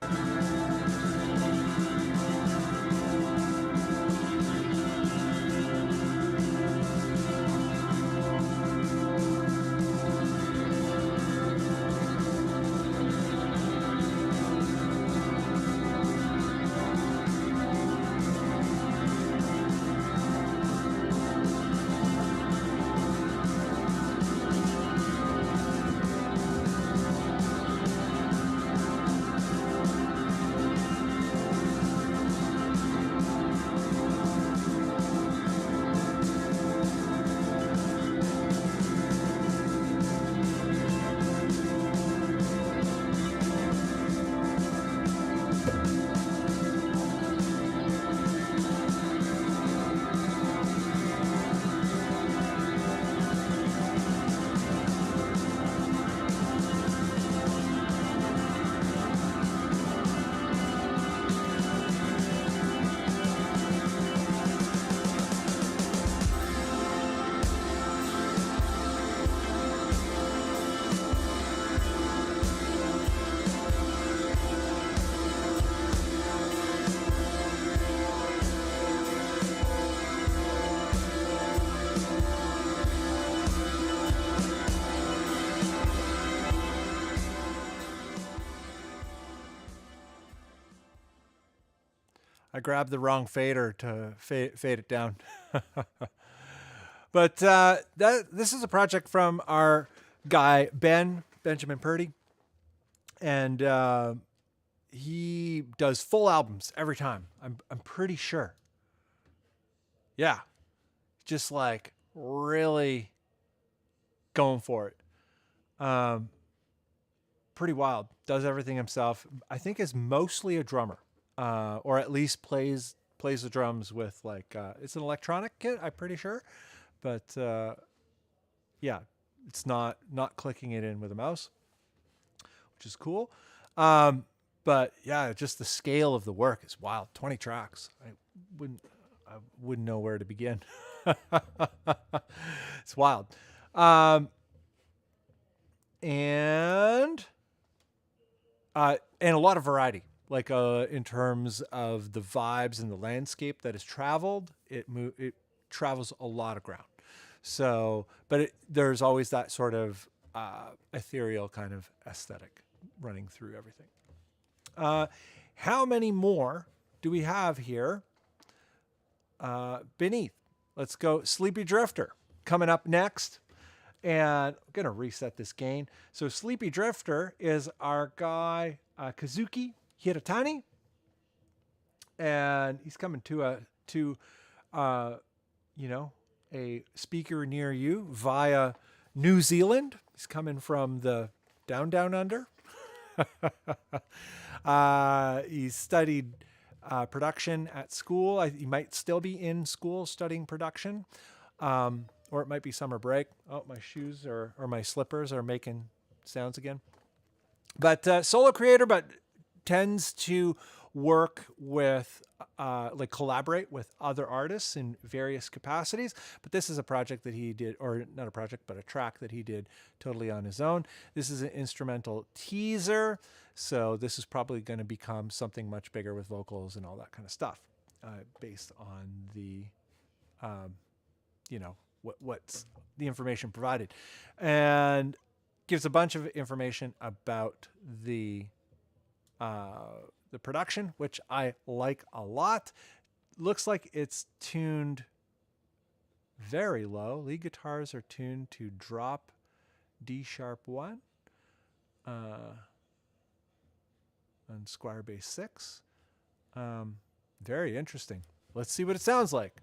I grabbed the wrong fader to fade it down. But this is a project from our guy, Benjamin Purdy. And he does full albums every time. I'm pretty sure. Yeah. Just like really going for it. Pretty wild. Does everything himself. I think is mostly a drummer. Or at least plays the drums with like it's an electronic kit, I'm pretty sure, but yeah, it's not clicking it in with a mouse, which is cool. But yeah, just the scale of the work is wild. 20 tracks. I wouldn't know where to begin. It's wild. And a lot of variety. like in terms of the vibes and the landscape that is traveled, it travels a lot of ground. So, but there's always that sort of ethereal kind of aesthetic running through everything. How many more do we have here beneath? Let's go Sleepy Drifter coming up next. And I'm going to reset this gain. So Sleepy Drifter is our guy, Kazuki Hiratani. And he's coming to a speaker near you via New Zealand. He's coming from the down under. He studied production at school. He might still be in school studying production. Or it might be summer break. Oh, my shoes or my slippers are making sounds again. But solo creator, but tends to work with, collaborate with other artists in various capacities. But this is a project that he did, or not a project, but a track that he did totally on his own. This is an instrumental teaser. So this is probably going to become something much bigger with vocals and all that kind of stuff, based on the, what's the information provided, and gives a bunch of information about the production, which I like a lot. Looks like it's tuned very low. Lead guitars are tuned to drop D sharp 1 on Squire bass 6. Very interesting. Let's see what it sounds like.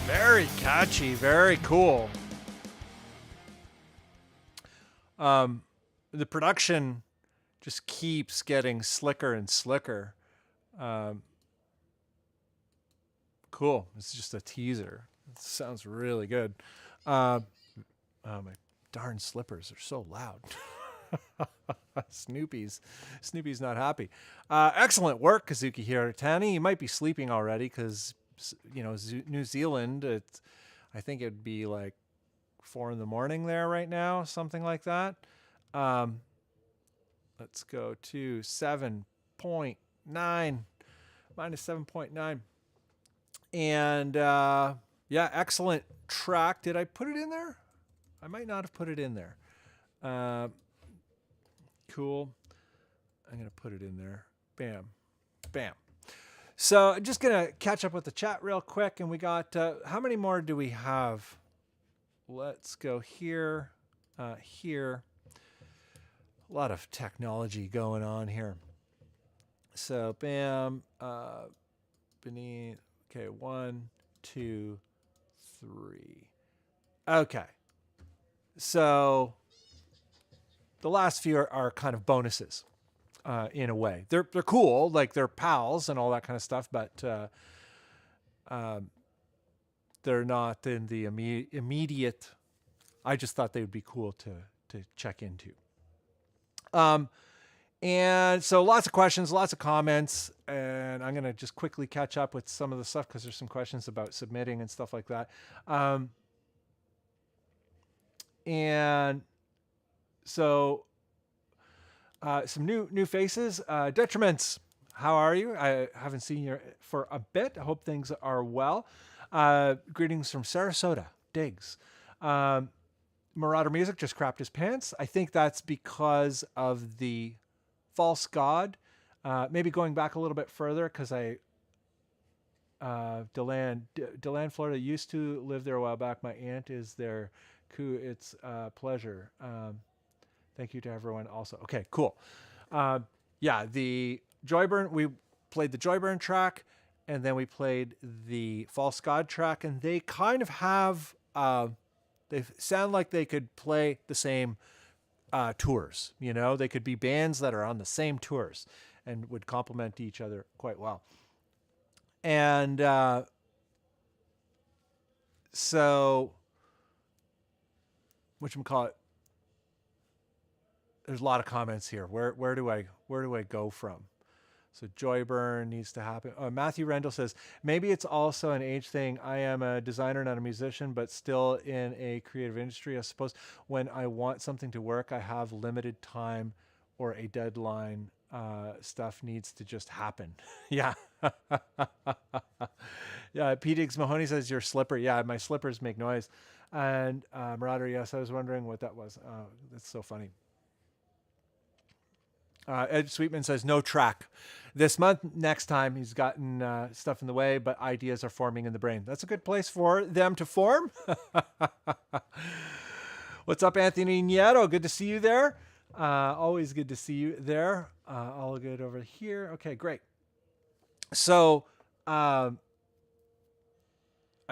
Very catchy, very cool. The production just keeps getting slicker and slicker. Cool. It's just a teaser. It sounds really good. Oh, my darn slippers are so loud. Snoopy's not happy. Excellent work, Kazuki Hiratani. You might be sleeping already because, New Zealand, I think it'd be like 4 a.m. there right now, something like that. Let's go to 7.9, minus 7.9. And excellent track. Did I put it in there? I might not have put it in there. Cool. I'm going to put it in there. Bam. Bam. So I'm just going to catch up with the chat real quick. And we got, how many more do we have? Let's go here, here. A lot of technology going on here. So bam, beneath. Okay, 1, 2, 3. Okay. So the last few are kind of bonuses, in a way. They're cool, like they're pals and all that kind of stuff, but they're not in the immediate. I just thought they would be cool to check into. And so lots of questions, lots of comments, and I'm going to just quickly catch up with some of the stuff because there's some questions about submitting and stuff like that. And so some new faces. Detriments, how are you? I haven't seen you for a bit. I hope things are well. Greetings from Sarasota, digs. Marauder Music just crapped his pants. I think that's because of the false god. Maybe going back a little bit further, because DeLand, Florida, used to live there a while back. My aunt is there. It's a pleasure. Thank you to everyone also. Okay, cool. Yeah, the Joyburn, we played the Joyburn track, and then we played the False God track, and they kind of have, they sound like they could play the same tours. You know, they could be bands that are on the same tours and would complement each other quite well. And so, whatchamacallit, there's a lot of comments here. Where do I go from? So Joyburn needs to happen. Matthew Rendell says, maybe it's also an age thing. I am a designer, not a musician, but still in a creative industry. I suppose when I want something to work, I have limited time or a deadline. Stuff needs to just happen. Yeah. Yeah. P. Diggs Mahoney says, your slipper. Yeah, my slippers make noise. And Marauder, yes, I was wondering what that was. That's so funny. Ed Sweetman says, no track this month. Next time. He's gotten stuff in the way, but ideas are forming in the brain. That's a good place for them to form. What's up, Anthony Nieto? Good to see you there. Always good to see you there. All good over here. Okay, great. So I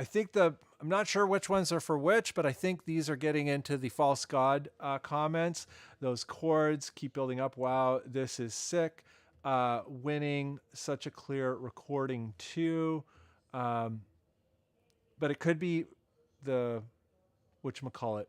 think I'm not sure which ones are for which, but I think these are getting into the false god comments. Those chords keep building up. Wow, this is sick. Winning, such a clear recording too. But it could be the whatchamacallit,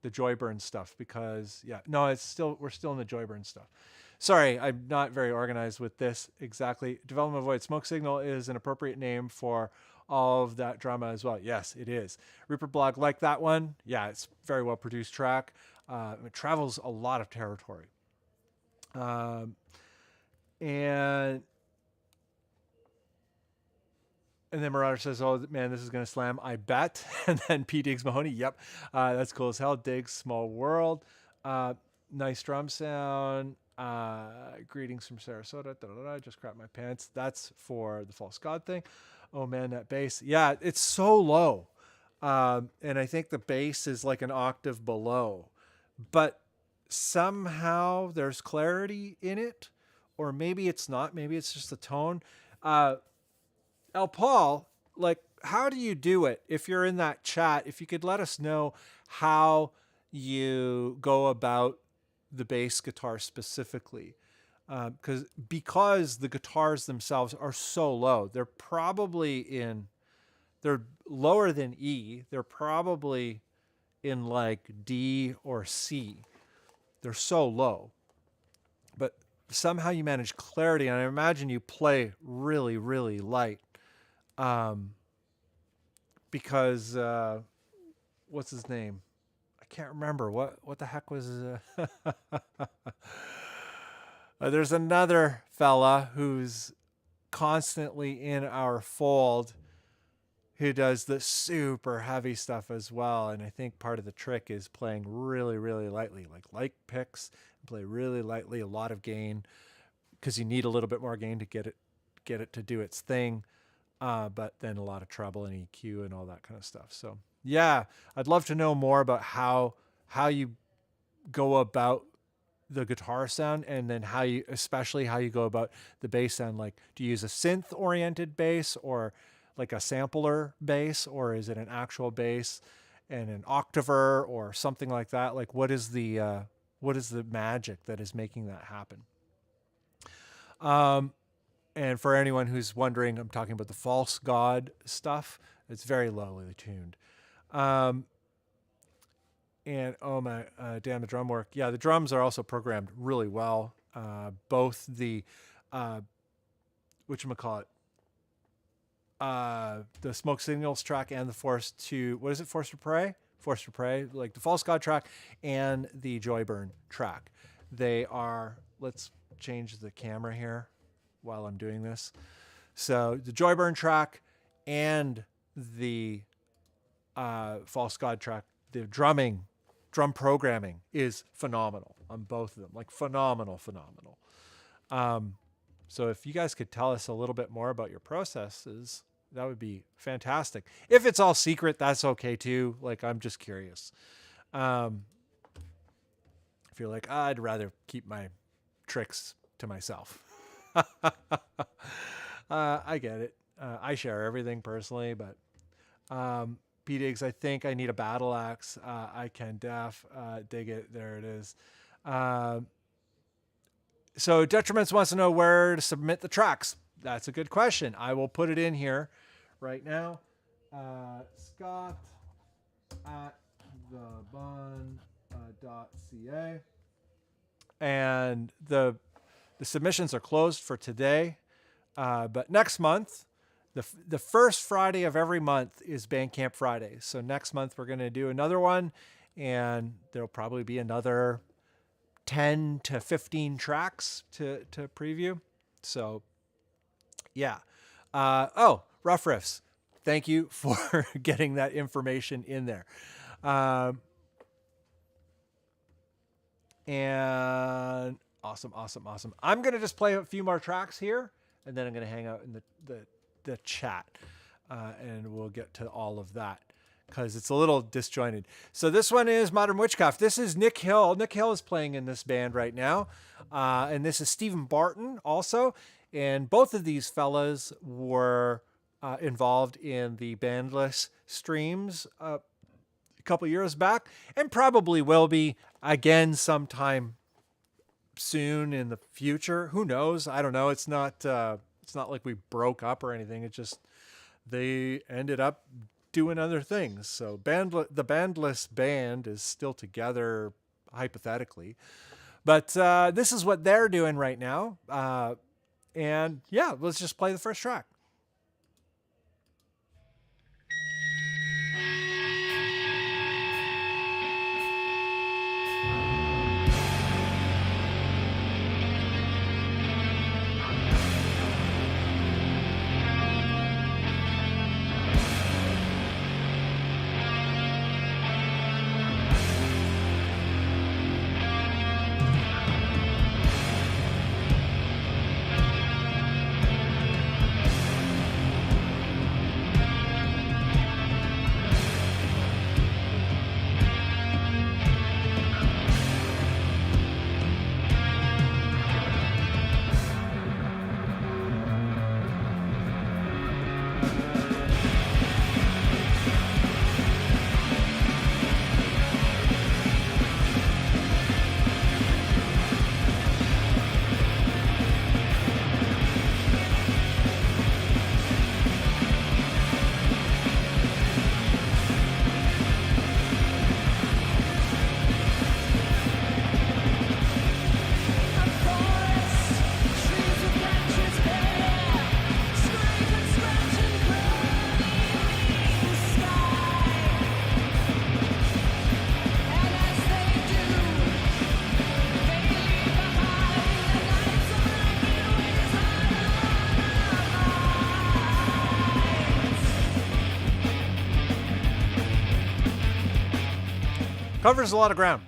the Joyburn stuff, because we're still in the Joyburn stuff. Sorry, I'm not very organized with this exactly. Development Void, Smoke Signal is an appropriate name for all of that drama as well. Yes, it is. Rupert Blog, like that one. Yeah, it's very well produced track. It travels a lot of territory. And then Marauder says, oh, man, this is going to slam. I bet. And then P. Diggs Mahoney. Yep. That's cool as hell. Diggs, Small World. Nice drum sound. Greetings from Sarasota. I just crapped my pants. That's for the false god thing. Oh, man, that bass. Yeah, it's so low. And I think the bass is like an octave below. But somehow there's clarity in it. Or maybe it's not. Maybe it's just the tone. El Paul, like, how do you do it? If you're in that chat, if you could let us know how you go about the bass guitar specifically. Because the guitars themselves are so low. They're lower than E. They're probably in like D or C. They're so low. But somehow you manage clarity, and I imagine you play really, really light. Because what's his name? I can't remember. What the heck was there's another fella who's constantly in our fold who does the super heavy stuff as well. And I think part of the trick is playing really, really lightly, like light picks, play really lightly, a lot of gain, because you need a little bit more gain to get it to do its thing. But then a lot of treble and EQ and all that kind of stuff. So yeah, I'd love to know more about how you go about the guitar sound, and then especially how you go about the bass sound. Like, do you use a synth oriented bass, or like a sampler bass, or is it an actual bass and an octaver or something like that? Like, what is the magic that is making that happen? And for anyone who's wondering, I'm talking about the false god stuff. It's very lowly tuned. And oh my, damn, the drum work. Yeah, the drums are also programmed really well. Both the, whatchamacallit, the Smoke Signals track and the Force to Prey? Force to Prey, like the False God track and the Joyburn track. They are, let's change the camera here while I'm doing this. So the Joyburn track and the False God track, the drum programming is phenomenal on both of them, like phenomenal. So if you guys could tell us a little bit more about your processes, that would be fantastic. If it's all secret, that's okay too. Like, I'm just curious. If you're like, I'd rather keep my tricks to myself. I get it. I share everything personally, but P-Diggs, I think I need a battle axe. I can dig it. There it is. So Detriments wants to know where to submit the tracks. That's a good question. I will put it in here right now. Scott at thebunn.ca. And the submissions are closed for today. But next month, the first Friday of every month is Bandcamp Friday. So next month we're going to do another one, and there'll probably be another 10 to 15 tracks to preview. So yeah. Rough Riffs. Thank you for getting that information in there. And awesome. I'm going to just play a few more tracks here, and then I'm going to hang out in the chat, and we'll get to all of that because it's a little disjointed. So this one is Modern Witchcraft. This is Nick Hill. Nick Hill is playing in this band right now. And this is Stephen Barton also. And both of these fellas were involved in the Bandless streams a couple years back, and probably will be again sometime soon in the future. Who knows? I don't know. It's not like we broke up or anything. It just, they ended up doing other things. So the Bandless band is still together hypothetically, but this is what they're doing right now. And yeah, let's just play the first track. Covers a lot of ground,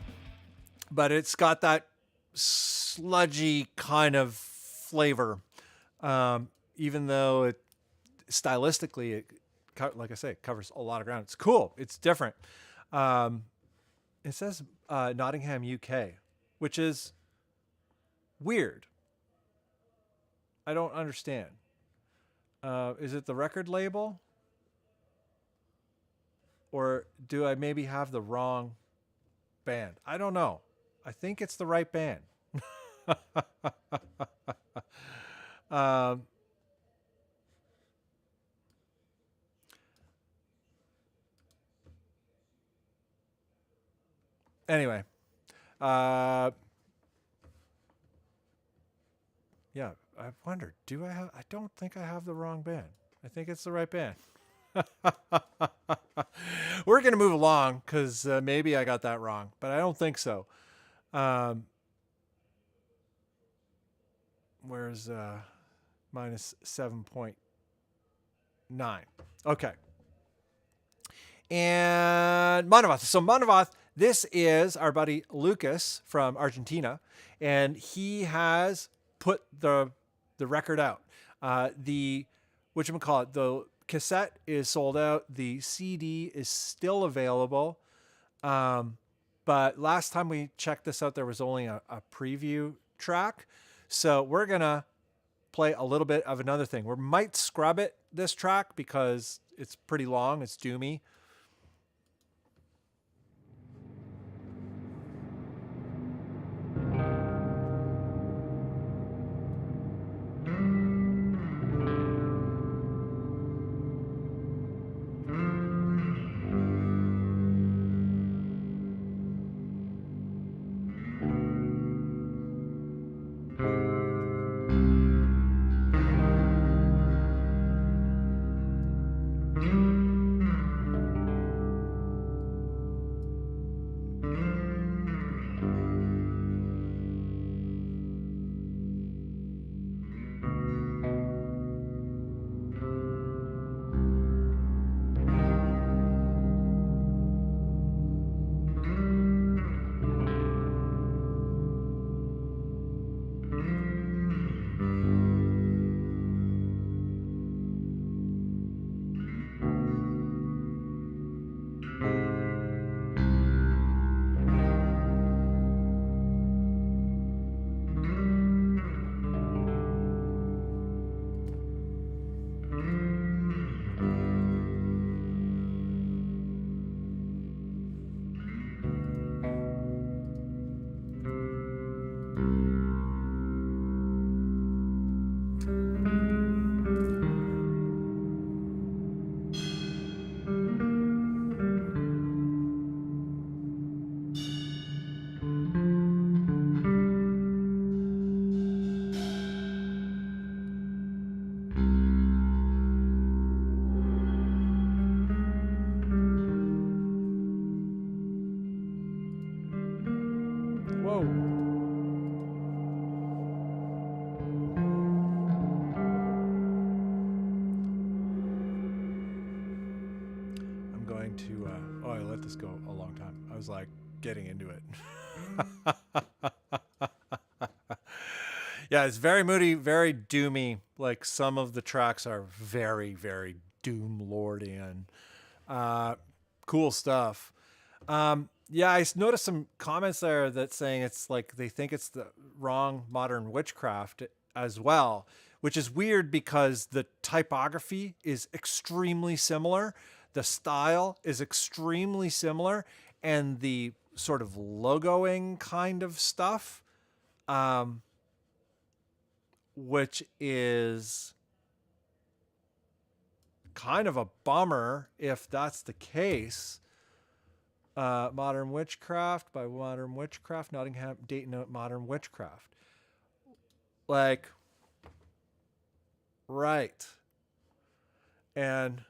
but it's got that sludgy kind of flavor. Even though it stylistically, like I say, it covers a lot of ground. It's cool. It's different. It says Nottingham, UK, which is weird. I don't understand. Is it the record label? Or do I maybe have the wrong band? I don't know. I think it's the right band. Anyway, yeah, I wonder, I don't think I have the wrong band. I think it's the right band. We're going to move along because maybe I got that wrong, but I don't think so. Where's minus 7.9? Okay. and Monavoth. So Monavoth, this is our buddy Lucas from Argentina, and he has put the record out. The whatchamacallit, the cassette is sold out. The CD is still available. But last time we checked this out, there was only a preview track. So we're going to play a little bit of another thing. We might scrub it, this track, because it's pretty long. It's doomy. I let this go a long time. I was like getting into it. Yeah, it's very moody, very doomy. Like some of the tracks are very, very doom lordian. Cool stuff. Yeah, I noticed some comments there that saying it's like they think it's the wrong Modern Witchcraft as well, which is weird because the typography is extremely similar. The style is extremely similar, and the sort of logoing kind of stuff, which is kind of a bummer if that's the case. Modern Witchcraft by Modern Witchcraft, Nottingham, date note, Modern Witchcraft. Like, right. And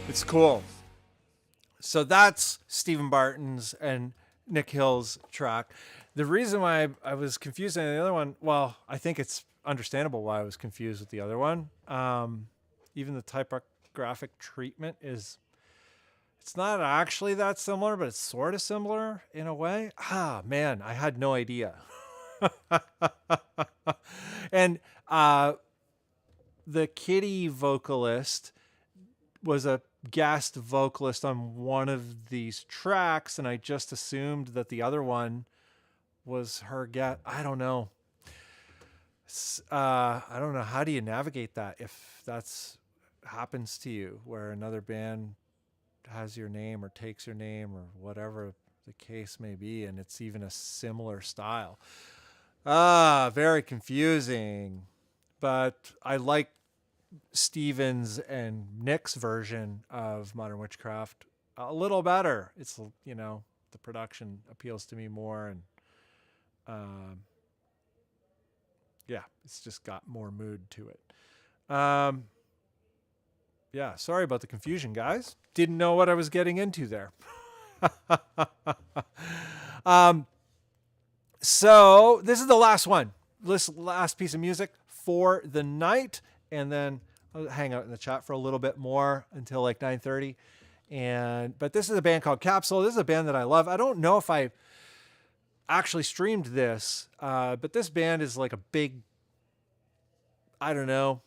it's cool. So that's Stephen Barton's and Nick Hill's track. The reason why I was confused on the other one, well, I think it's understandable why I was confused with the other one. Even the typographic treatment is It's not actually that similar, but it's sort of similar in a way. Ah, man, I had no idea. And the Kitty vocalist was a guest vocalist on one of these tracks, and I just assumed that the other one was her guest. I don't know. I don't know. How do you navigate that if that's happens to you, where another band has your name or takes your name or whatever the case may be, and it's even a similar style? Very confusing. But I like Steven's and Nick's version of Modern Witchcraft a little better. It's, you know, the production appeals to me more, and yeah, it's just got more mood to it. Yeah, sorry about the confusion, guys. Didn't know what I was getting into there. So this is the last one. This last piece of music for the night, and then I'll hang out in the chat for a little bit more until like 9:30. But this is a band called Capsule. This is a band that I love. I don't know if I actually streamed this, but this band is like a big, I don't know,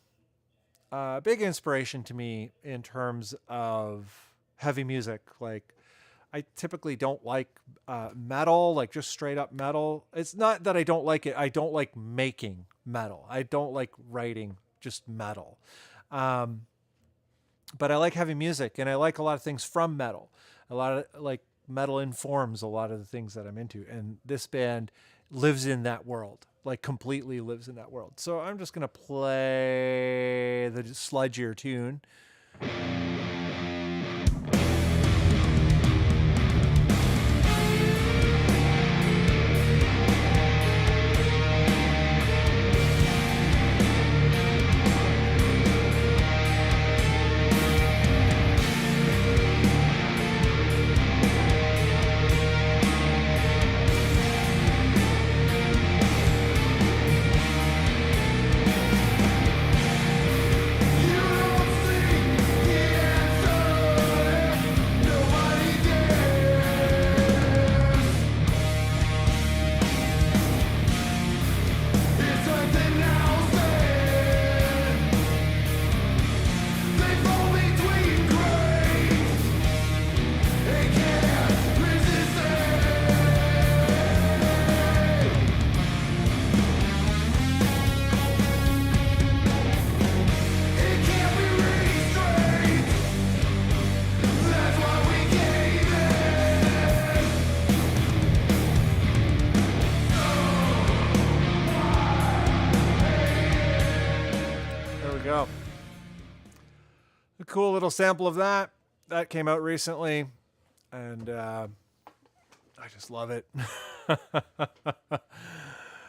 big inspiration to me in terms of heavy music. Like, I typically don't like metal, like just straight up metal. It's not that I don't like it. I don't like making metal. I don't like writing just metal. But I like heavy music, and I like a lot of things from metal. A lot of, like, metal informs a lot of the things that I'm into. And this band lives in that world, like completely lives in that world. So I'm just going to play the sludgier tune. Cool little sample of that came out recently, and I just love it.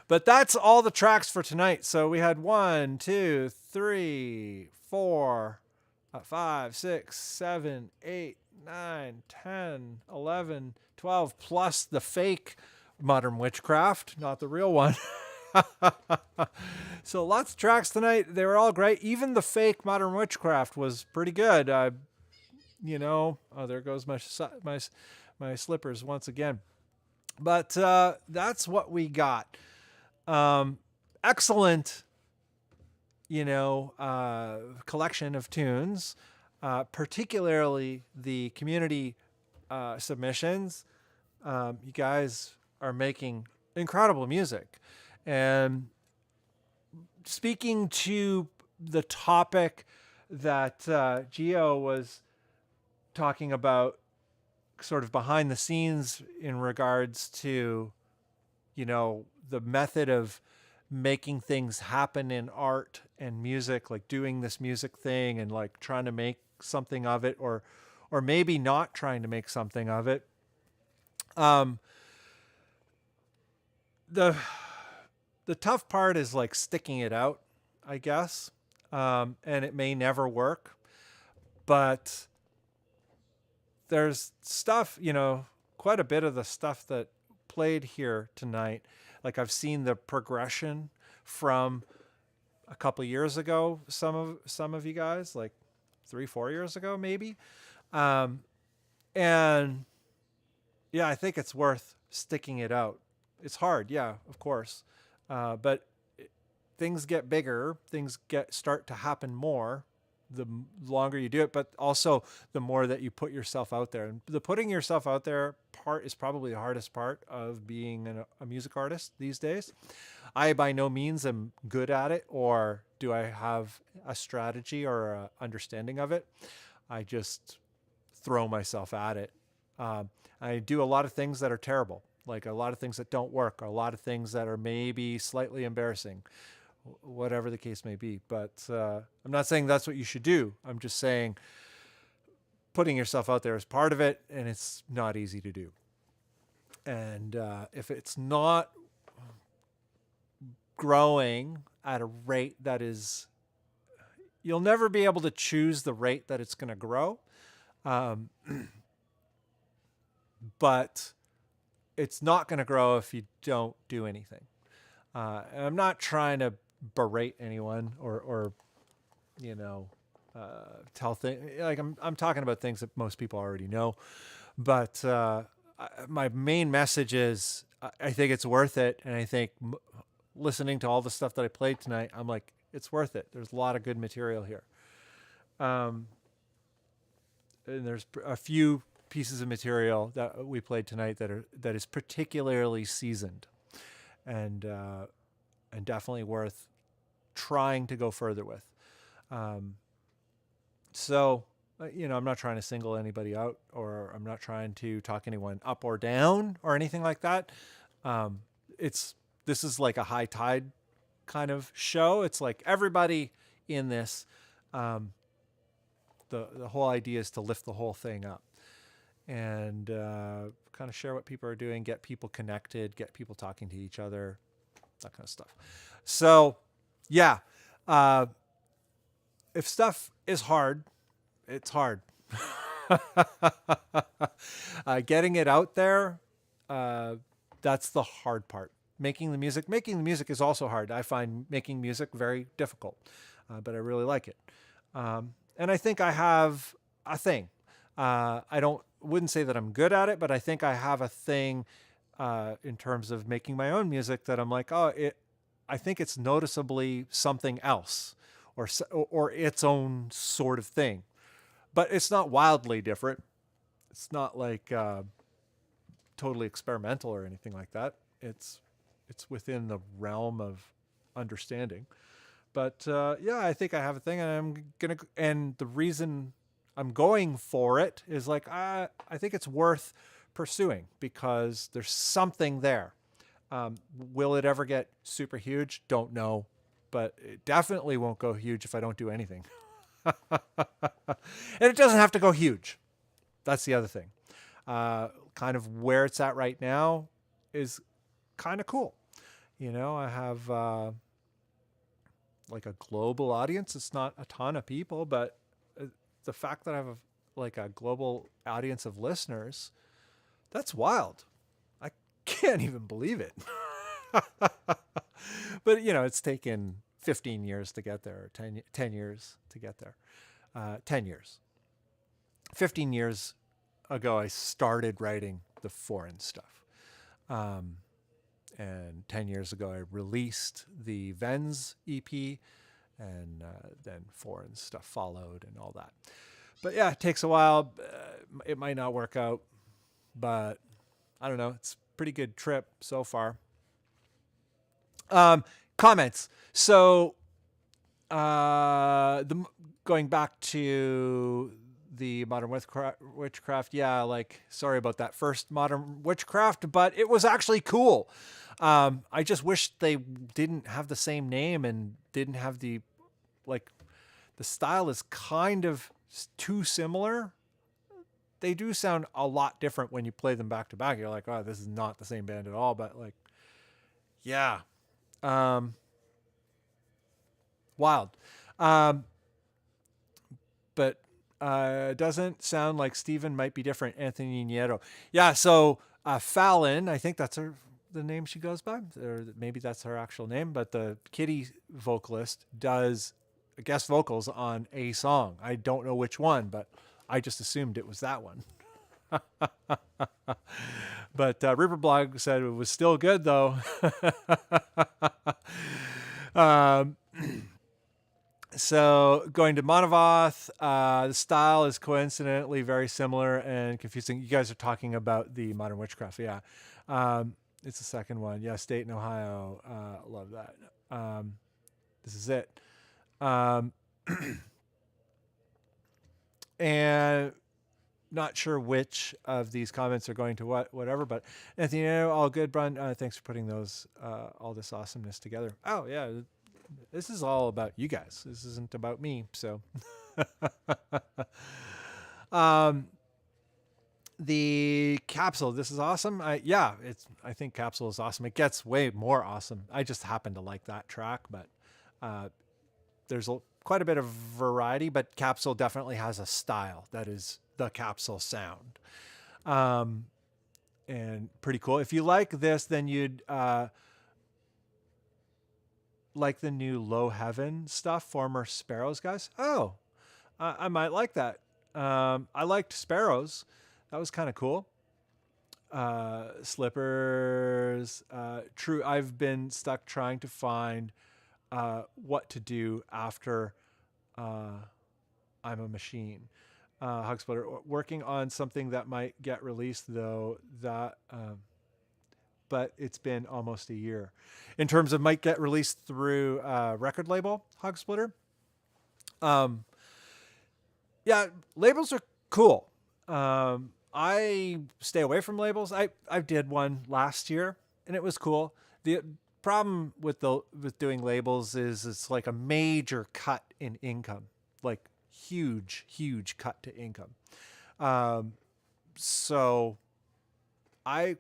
But that's all the tracks for tonight. So we had 1, 2, 3, 4, 5, 6, 7, 8, 9, 10, 11, 12, plus the fake Modern Witchcraft, not the real one. So lots of tracks tonight. They were all great. Even the fake Modern Witchcraft was pretty good. You know, oh, there goes my slippers once again. But that's what we got. Excellent, you know, collection of tunes, particularly the community submissions. You guys are making incredible music. And speaking to the topic that Gio was talking about, sort of behind the scenes in regards to, you know, the method of making things happen in art and music, like doing this music thing and like trying to make something of it, or maybe not trying to make something of it. The tough part is like sticking it out, I guess. And it may never work, but there's stuff, you know, quite a bit of the stuff that played here tonight. Like, I've seen the progression from a couple of years ago. Some of you guys, like 3-4 years ago, maybe. And yeah, I think it's worth sticking it out. It's hard, yeah, of course, but things get bigger, things start to happen more the longer you do it, but also the more that you put yourself out there. And the putting yourself out there part is probably the hardest part of being a music artist these days. I by no means am good at it, or do I have a strategy or a understanding of it. I just throw myself at it. I do a lot of things that are terrible, like a lot of things that don't work, a lot of things that are maybe slightly embarrassing, whatever the case may be. But I'm not saying that's what you should do. I'm just saying putting yourself out there is part of it, and it's not easy to do. And if it's not growing at a rate that is, you'll never be able to choose the rate that it's going to grow. But it's not going to grow if you don't do anything. I'm not trying to berate anyone or tell things, like I'm talking about things that most people already know. But my main message is I think it's worth it, and I think listening to all the stuff that I played tonight, I'm like, it's worth it. There's a lot of good material here. And there's a few pieces of material that we played tonight that is particularly seasoned, and definitely worth trying to go further with. So I'm not trying to single anybody out, or I'm not trying to talk anyone up or down or anything like that. This is like a high tide kind of show. It's like everybody in this. The whole idea is to lift the whole thing up, and kind of share what people are doing, get people connected, get people talking to each other, that kind of stuff. So, yeah, if stuff is hard, it's hard. Getting it out there, that's the hard part. Making the music is also hard. I find making music very difficult, but I really like it. And I think I have a thing. Wouldn't say that I'm good at it, but I think I have a thing in terms of making my own music that I'm like, I think it's noticeably something else, or its own sort of thing. But it's not wildly different. It's not like totally experimental or anything like that. It's within the realm of understanding. But yeah, I think I have a thing, and the reason I'm going for it is like, I think it's worth pursuing because there's something there. Will it ever get super huge? Don't know, but it definitely won't go huge if I don't do anything. And it doesn't have to go huge. That's the other thing. Kind of where it's at right now is kind of cool. I have like a global audience. It's not a ton of people, but the fact that I have a global audience of listeners, that's wild. I can't even believe it. But it's taken 15 years to get there, or 10 years to get there. 10 years. 15 years ago, I started writing the foreign stuff. And 10 years ago, I released the Vens EP, and then foreign stuff followed and all that. But yeah, it takes a while. It might not work out, but I don't know. It's a pretty good trip so far. Comments. So going back to the Modern Witchcraft, yeah, sorry about that first Modern Witchcraft, but it was actually cool. I just wish they didn't have the same name and didn't have the style is kind of too similar. They do sound a lot different when you play them back to back. You're like, oh, this is not the same band at all. But yeah, wild. But doesn't sound like Steven might be different. Anthony Nieto. Yeah. So Fallon, I think that's the name she goes by, or maybe that's her actual name. But the Kitty vocalist does guest vocals on a song. I don't know which one, but I just assumed it was that one. But Reaper Blog said it was still good though. um, so going to Monavoth, the style is coincidentally very similar and confusing. You guys are talking about the Modern Witchcraft, yeah. It's the second one, yeah. State in Ohio, love that. This is it. And not sure which of these comments are going to whatever, but Anthony, all good, Bunn. Thanks for putting those all this awesomeness together. Oh yeah, this is all about you guys. This isn't about me. So, the capsule. This is awesome. I think capsule is awesome. It gets way more awesome. I just happen to like that track, but there's quite a bit of variety. But capsule definitely has a style that is the capsule sound, and pretty cool. If you like this, then you'd like the new Low Heaven stuff, former Sparrows guys. Oh, I might like that. I liked Sparrows. That was kind of cool. Slippers. True. I've been stuck trying to find what to do after I'm a Machine. Hugsplitter, working on something that might get released though, that but it's been almost a year. In terms of might get released through record label, Hugsplitter. Yeah, labels are cool. I stay away from labels. I did one last year and it was cool. The problem with doing labels is it's like a major cut in income, like huge cut to income. So I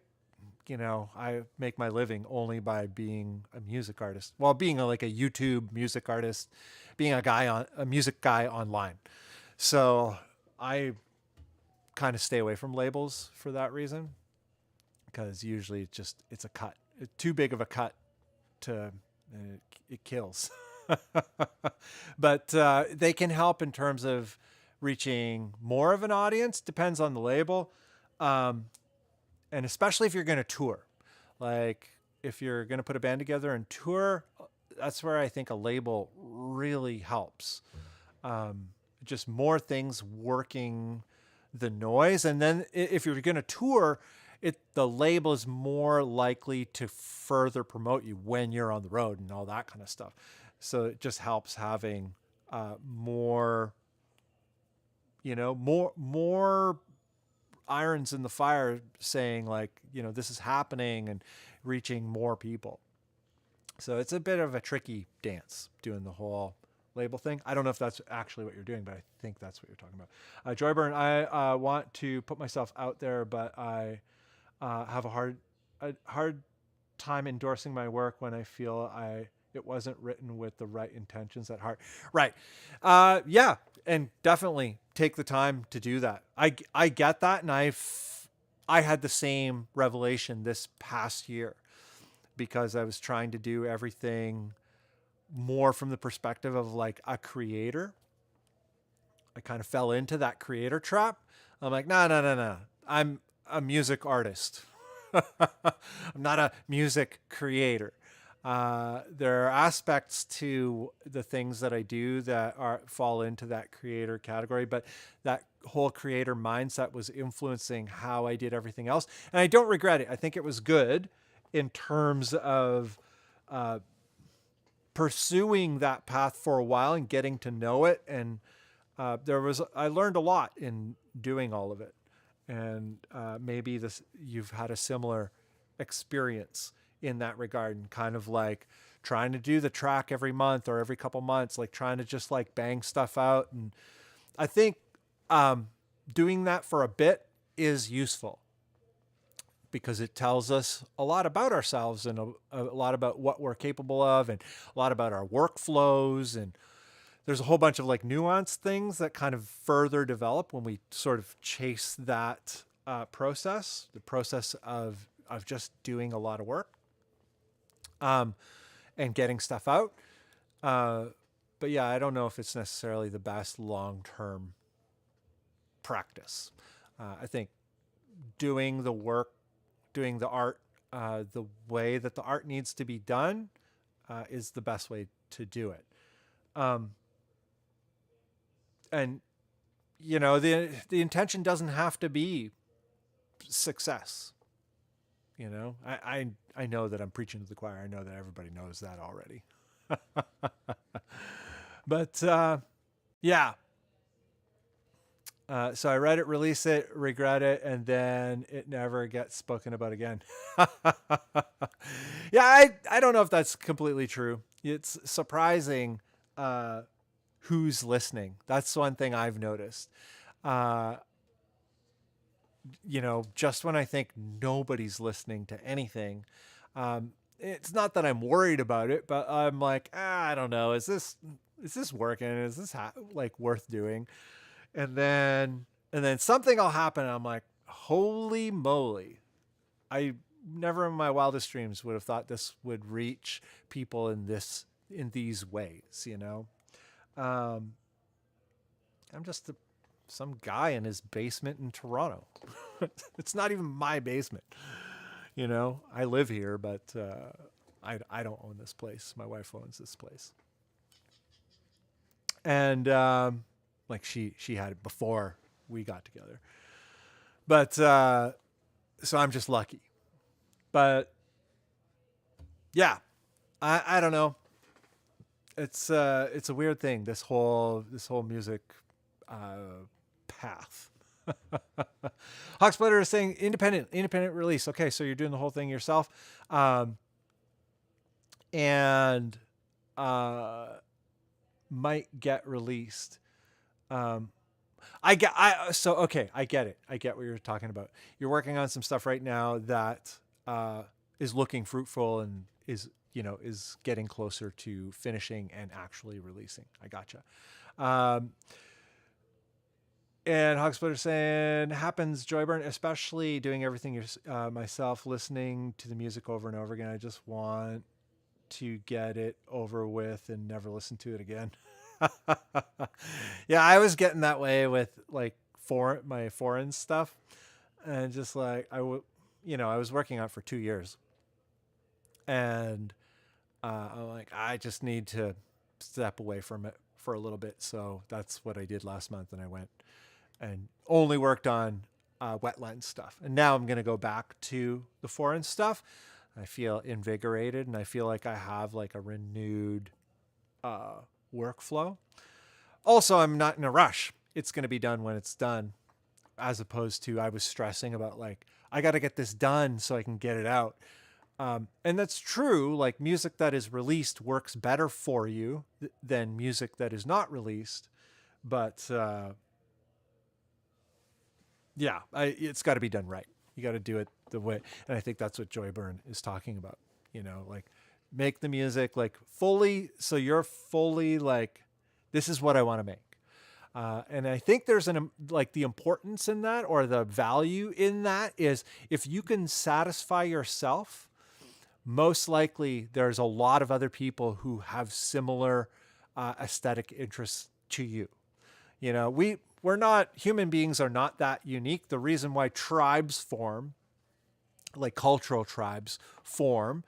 make my living only by being a music artist. Well, being like a YouTube music artist, being a music guy online. So I kind of stay away from labels for that reason, because usually it's a cut. It's too big of a cut to it kills. But they can help in terms of reaching more of an audience. Depends on the label, and especially if you're going to tour. Like if you're going to put a band together and tour, that's where I think a label really helps. Just more things working the noise, and then if you're going to tour, the label is more likely to further promote you when you're on the road and all that kind of stuff. So it just helps having more irons in the fire, saying like, this is happening and reaching more people. So it's a bit of a tricky dance doing the whole label thing. I don't know if that's actually what you're doing, but I think that's what you're talking about. Joyburn, I want to put myself out there, but I have a hard time endorsing my work when I feel it wasn't written with the right intentions at heart. Right. Yeah. And definitely take the time to do that. I get that. And I had the same revelation this past year, because I was trying to do everything more from the perspective of like a creator. I kind of fell into that creator trap. I'm like, no. I'm a music artist. I'm not a music creator. There are aspects to the things that I do that fall into that creator category, but that whole creator mindset was influencing how I did everything else. And I don't regret it. I think it was good in terms of pursuing that path for a while and getting to know it. And I learned a lot in doing all of it. And maybe you've had a similar experience in that regard, and kind of like trying to do the track every month or every couple months, like trying to just like bang stuff out. And I think doing that for a bit is useful, because it tells us a lot about ourselves and a lot about what we're capable of, and a lot about our workflows. And there's a whole bunch of like nuanced things that kind of further develop when we sort of chase that process, the process of just doing a lot of work and getting stuff out. But yeah, I don't know if it's necessarily the best long-term practice. I think doing the work, doing the art, the way that the art needs to be done is the best way to do it. And the intention doesn't have to be success. I know that I'm preaching to the choir. I know that everybody knows that already. But yeah. So I read it, release it, regret it, and then it never gets spoken about again. Yeah, I don't know if that's completely true. It's surprising who's listening. That's one thing I've noticed. Just when I think nobody's listening to anything, it's not that I'm worried about it, but I'm like, I don't know. Is this working? Is this worth doing? And then something will happen. And I'm like, holy moly. I never in my wildest dreams would have thought this would reach people in these ways, I'm just some guy in his basement in Toronto. It's not even my basement. I live here, but I don't own this place. My wife owns this place. And she had it before we got together. But so I'm just lucky. But yeah, I don't know. It's a weird thing, this whole music path. Hawksplitter is saying independent release. Okay, so you're doing the whole thing yourself. And might get released. I get it. I get what you're talking about. You're working on some stuff right now that is looking fruitful and is getting closer to finishing and actually releasing. I gotcha. And Hogsplitter saying, happens, Joyburn, especially doing everything myself, listening to the music over and over again. I just want to get it over with and never listen to it again. Yeah, I was getting that way with my foreign stuff. And just I was working on it for 2 years. And I'm like, I just need to step away from it for a little bit. So that's what I did last month. And I went and only worked on wetland stuff. And now I'm going to go back to the foreign stuff. I feel invigorated and I feel like I have a renewed workflow. Also, I'm not in a rush. It's going to be done when it's done, as opposed to I was stressing about I got to get this done so I can get it out. And that's true. Music that is released works better for you than music that is not released. But yeah, it's got to be done right. You got to do it the way. And I think that's what Joyburn is talking about. Make the music fully. So you're fully this is what I want to make. And I think there's the importance in that, or the value in that, is if you can satisfy yourself, most likely there's a lot of other people who have similar aesthetic interests to you. We're not, human beings are not that unique. The reason why tribes form, cultural tribes form,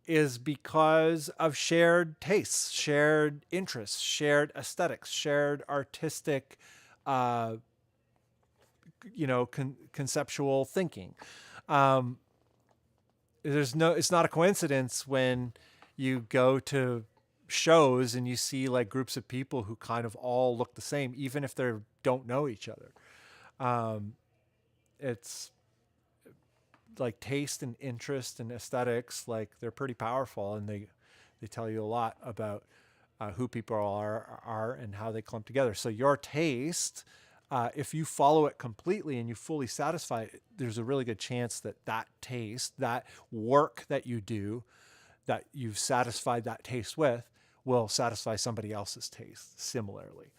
is because of shared tastes, shared interests, shared aesthetics, shared artistic, conceptual thinking. It's not a coincidence when you go to shows and you see groups of people who kind of all look the same, even if they don't know each other. It's taste and interest and aesthetics, they're pretty powerful, and they tell you a lot about who people are and how they clump together. So your taste, if you follow it completely and you fully satisfy it, there's a really good chance that taste, that work that you do, that you've satisfied that taste with, will satisfy somebody else's taste similarly.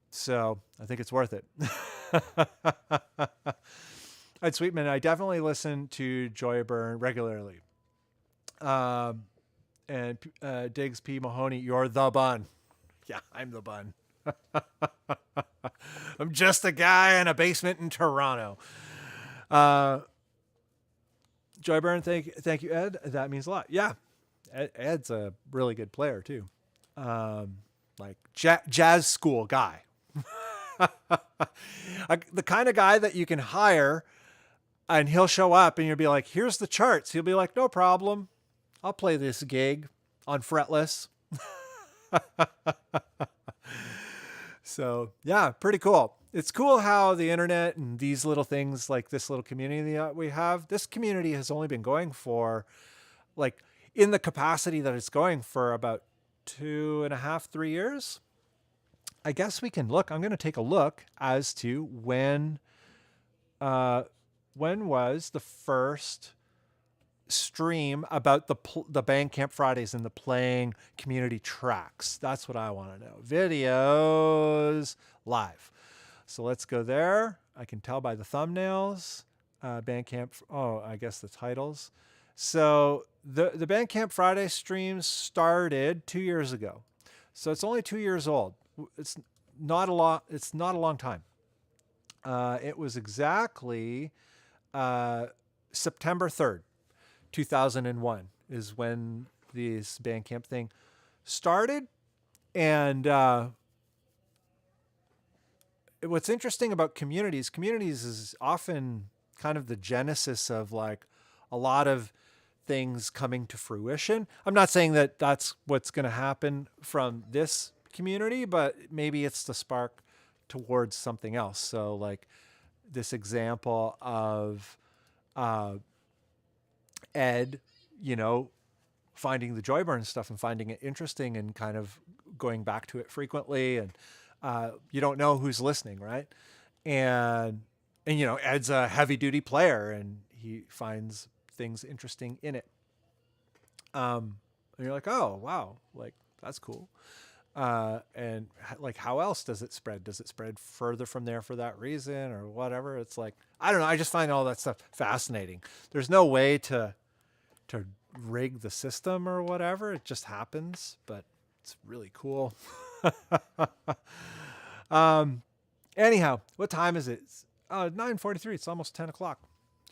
So I think it's worth it. Ed Sweetman, I definitely listen to Joyburn regularly. And Diggs P. Mahoney, you're the Bunn. Yeah, I'm the Bunn. I'm just a guy in a basement in Toronto. Uh, Joyburn, thank you, Ed. That means a lot. Yeah, Ed's a really good player too. Like jazz school guy. The kind of guy that you can hire and he'll show up and you'll be like, here's the charts. He'll be like, no problem. I'll play this gig on fretless. So yeah, pretty cool. It's cool how the internet and these little things like this little community that we have, this community has only been going for like in the capacity that it's going for about 2.5, 3 years. I guess we can look. I'm going to take a look as to when was the first stream about the Bandcamp Fridays and the playing community tracks. That's what I want to know. Videos live. So let's go there. I can tell by the thumbnails. Bandcamp. Oh, I guess the titles. So the Bandcamp Friday streams started 2 years ago. So it's only 2 years old. It's not a lot. It's not a long time. It was exactly September 3rd, 2001 is when this Bandcamp thing started. And what's interesting about communities is often kind of the genesis of like a lot of things coming to fruition. I'm not saying that that's what's going to happen from this community, but maybe it's the spark towards something else. So like this example of Ed, finding the Joyburn stuff and finding it interesting and kind of going back to it frequently. And you don't know who's listening, right? And Ed's a heavy duty player and he finds things interesting in it. And you're like, oh, wow, like that's cool. And like, how else does it spread? Does it spread further from there for that reason or whatever? It's like, I don't know. I just find all that stuff fascinating. There's no way to rig the system or whatever. It just happens, but it's really cool. Anyhow, what time is it? 9:43. It's almost 10 o'clock.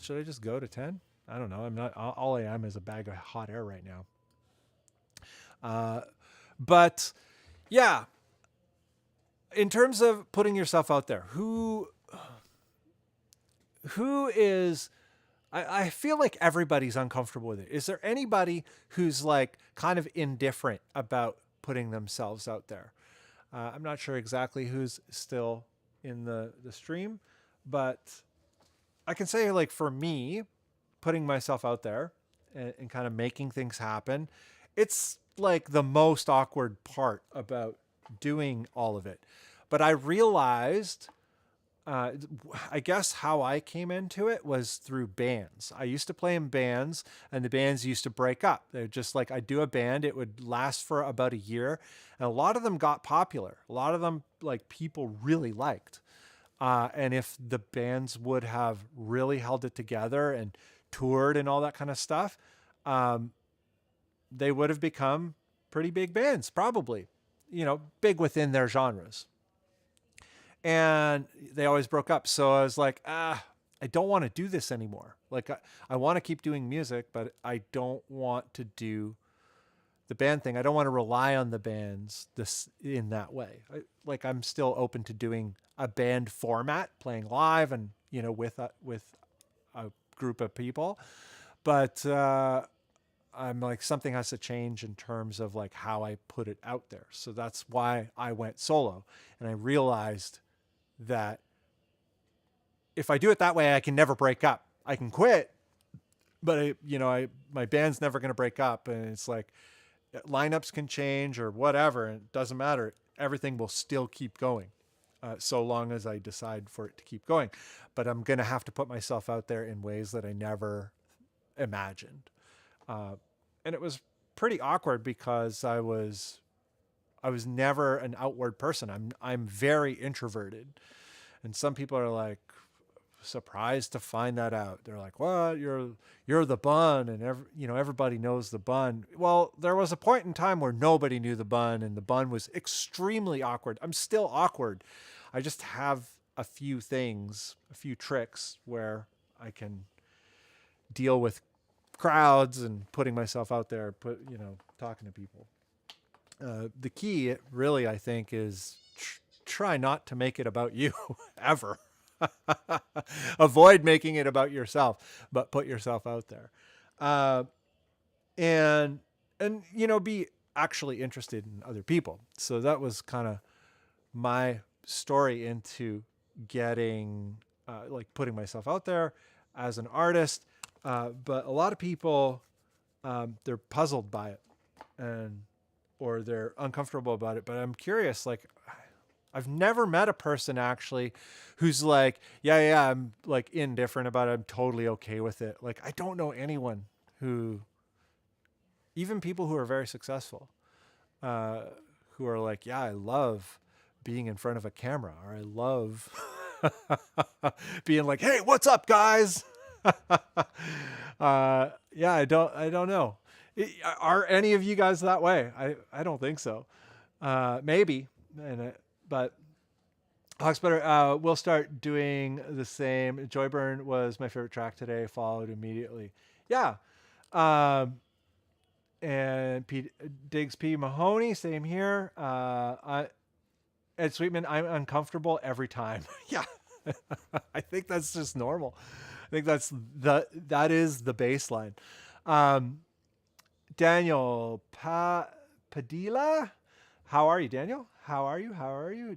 Should I just go to 10? I don't know. I'm not, all I am is a bag of hot air right now. But yeah, in terms of putting yourself out there, who is, I feel like everybody's uncomfortable with it. Is there anybody who's like kind of indifferent about putting themselves out there? I'm not sure exactly who's still in the stream, but I can say like for me, putting myself out there and kind of making things happen, it's like the most awkward part about doing all of it. But I realized, I guess how I came into it was through bands. I used to play in bands and the bands used to break up. They're just like, I'd do a band. It would last for about a year. And a lot of them got popular. A lot of them like people really liked. And if the bands would have really held it together and toured and all that kind of stuff, they would have become pretty big bands, probably, big within their genres. And they always broke up. So I was like, I don't want to do this anymore. Like I want to keep doing music, but I don't want to do the band thing. I don't want to rely on the bands in that way. I'm still open to doing a band format, playing live and, with a group of people. But I'm like, something has to change in terms of like how I put it out there. So that's why I went solo. And I realized that if I do it that way, I can never break up. I can quit, but my band's never going to break up. And it's like lineups can change or whatever. And it doesn't matter. Everything will still keep going. So long as I decide for it to keep going. But I'm going to have to put myself out there in ways that I never imagined. And it was pretty awkward because I was never an outward person. I'm very introverted. And some people are like, surprised to find that out. They're like, "What? You're the Bunn," and everybody knows the Bunn. Well, there was a point in time where nobody knew the Bunn, and the Bunn was extremely awkward. I'm still awkward. I just have a few tricks where I can deal with crowds and putting myself out there, talking to people. The key, really, I think, is try not to make it about you ever. Avoid making it about yourself, but put yourself out there, and be actually interested in other people. So that was kind of my story into getting putting myself out there as an artist. But a lot of people, they're puzzled by it, or they're uncomfortable about it. But I'm curious, I've never met a person actually who's like, yeah, I'm like indifferent about it. I'm totally okay with it. Like, I don't know anyone even people who are very successful, who are like, yeah, I love being in front of a camera, or I love being like, hey, what's up, guys? Yeah, I don't know. Are any of you guys that way? I don't think so. Maybe. But Hawksbutter, we'll start doing the same. Joyburn was my favorite track today, followed immediately. Yeah. And Diggs P. Mahoney, same here. Ed Sweetman, I'm uncomfortable every time. Yeah. I think that's just normal. I think that is the baseline. Daniel Padilla. How are you, Daniel? How are you?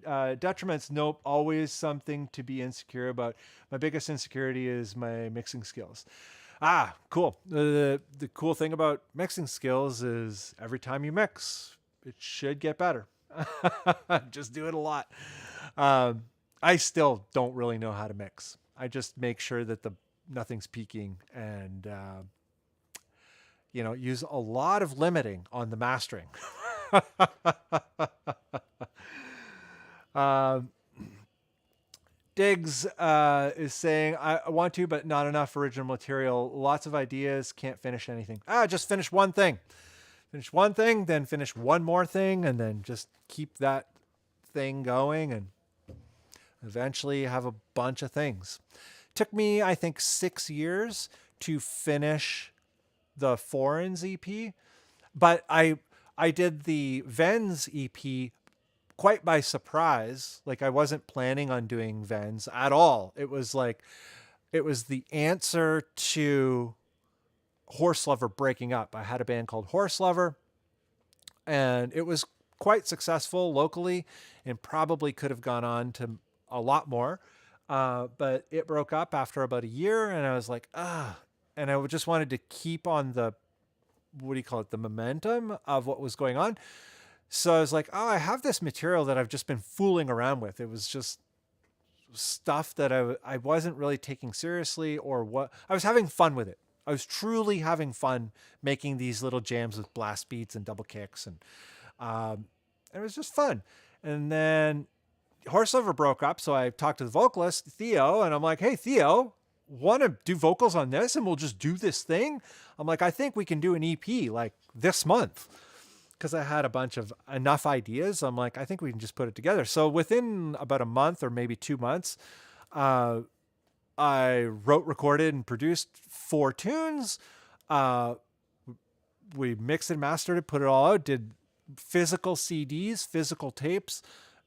Detriments, nope. Always something to be insecure about. My biggest insecurity is my mixing skills. Ah, cool. The cool thing about mixing skills is every time you mix, it should get better. Just do it a lot. I still don't really know how to mix. I just make sure that nothing's peaking, and use a lot of limiting on the mastering. Diggs is saying, I want to, but not enough original material. Lots of ideas, can't finish anything. Just finish one thing. Finish one thing, then finish one more thing, and then just keep that thing going, and eventually have a bunch of things. Took me, I think, 6 years to finish the Foreigns EP, but I did the Vens EP quite by surprise. Like, I wasn't planning on doing Vens at all. It was the answer to Horse Lover breaking up. I had a band called Horse Lover, and it was quite successful locally and probably could have gone on to a lot more. But it broke up after about a year, and I was like, and I just wanted to keep on the momentum of what was going on. So I was like, I have this material that I've just been fooling around with. It was just stuff that I wasn't really taking seriously, or what. I was having fun with it. I was truly having fun making these little jams with blast beats and double kicks, and it was just fun. And then Horse Lover broke up, so I talked to the vocalist, Theo, and I'm like, hey, Theo, want to do vocals on this, and we'll just do this thing? I'm like, I think we can do an EP like this month, because I had enough ideas. I'm like, I think we can just put it together. So within about a month or maybe 2 months, I wrote, recorded, and produced 4 tunes. We mixed and mastered it, put it all out, did physical CDs, physical tapes,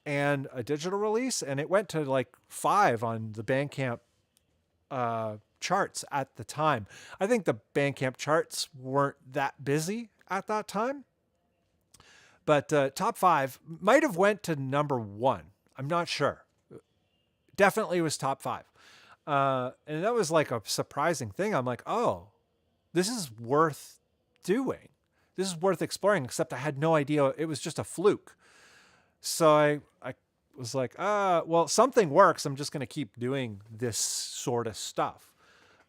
and a digital release. And it went to like 5 on the Bandcamp charts at the time. I think the Bandcamp charts weren't that busy at that time, but top 5 might have went to number 1. I'm not sure. Definitely was top 5. And that was like a surprising thing. I'm like, oh, this is worth doing. This is worth exploring, except I had no idea. It was just a fluke. So I was like, well, something works. I'm just going to keep doing this sort of stuff.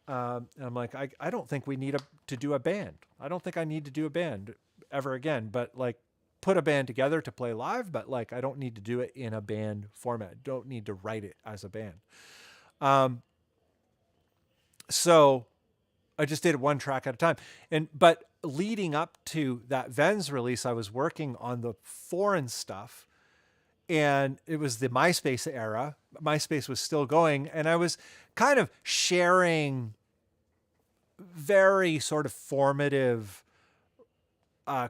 And I'm like, I don't think we need to do a band. I don't think I need to do a band ever again, but like put a band together to play live, but like, I don't need to do it in a band format. Don't need to write it as a band. So I just did one track at a time. But leading up to that Vens release, I was working on the foreign stuff, and it was the MySpace era. MySpace was still going, and I was kind of sharing very sort of formative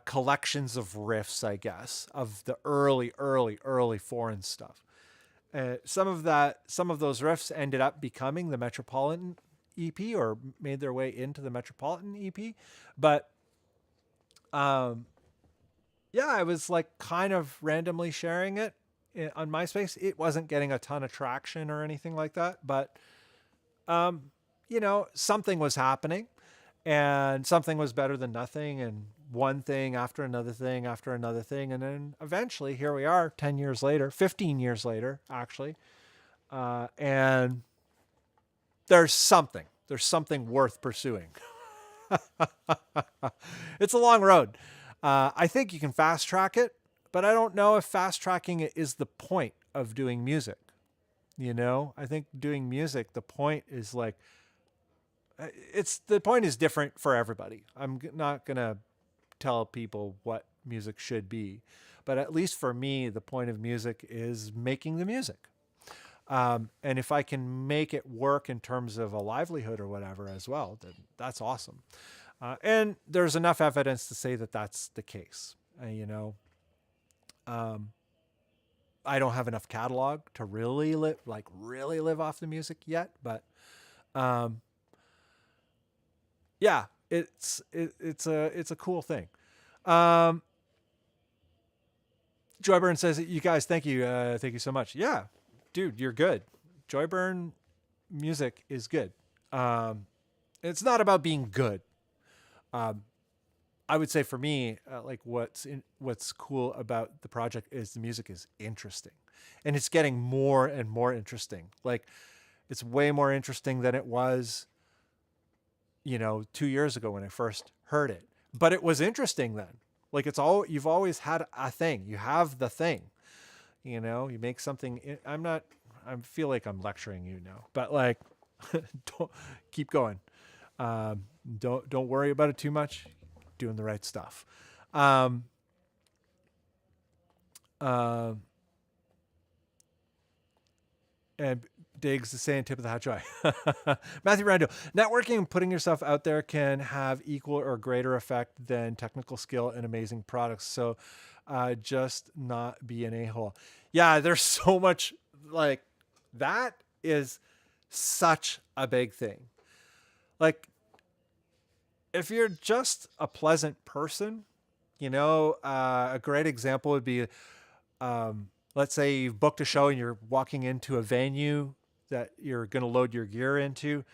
collections of riffs, I guess, of the early foreign stuff. Some of those riffs ended up becoming the Metropolitan EP, or made their way into the Metropolitan EP. But yeah, I was like kind of randomly sharing it on MySpace. It wasn't getting a ton of traction or anything like that, but something was happening, and something was better than nothing, and one thing after another thing after another thing. And then eventually here we are 10 years later, 15 years later, actually. And there's something worth pursuing. It's a long road. I think you can fast track it, but I don't know if fast tracking it is the point of doing music. I think doing music, the point is like, the point is different for everybody. I'm not going to tell people what music should be, but at least for me, the point of music is making the music. And if I can make it work in terms of a livelihood or whatever as well, then that's awesome. And there's enough evidence to say that that's the case. I don't have enough catalog to really live off the music yet, but yeah, it's a cool thing. Joyburn says, "You guys, thank you so much." Yeah, dude, you're good. Joyburn music is good. It's not about being good. I would say for me, like what's cool about the project is the music is interesting, and it's getting more and more interesting. Like, it's way more interesting than it was, 2 years ago when I first heard it. But it was interesting then. Like, you've always had a thing. You have the thing. You make something. I feel like I'm lecturing you now, but like, don't keep going. Don't worry about it too much. Doing the right stuff. And Diggs is saying, tip of the hat, Joy. Matthew Randall, networking and putting yourself out there can have equal or greater effect than technical skill and amazing products. So just not be an a-hole. Yeah, there's so much, like, that is such a big thing. Like, if you're just a pleasant person, a great example would be, let's say you've booked a show and you're walking into a venue that you're going to load your gear into,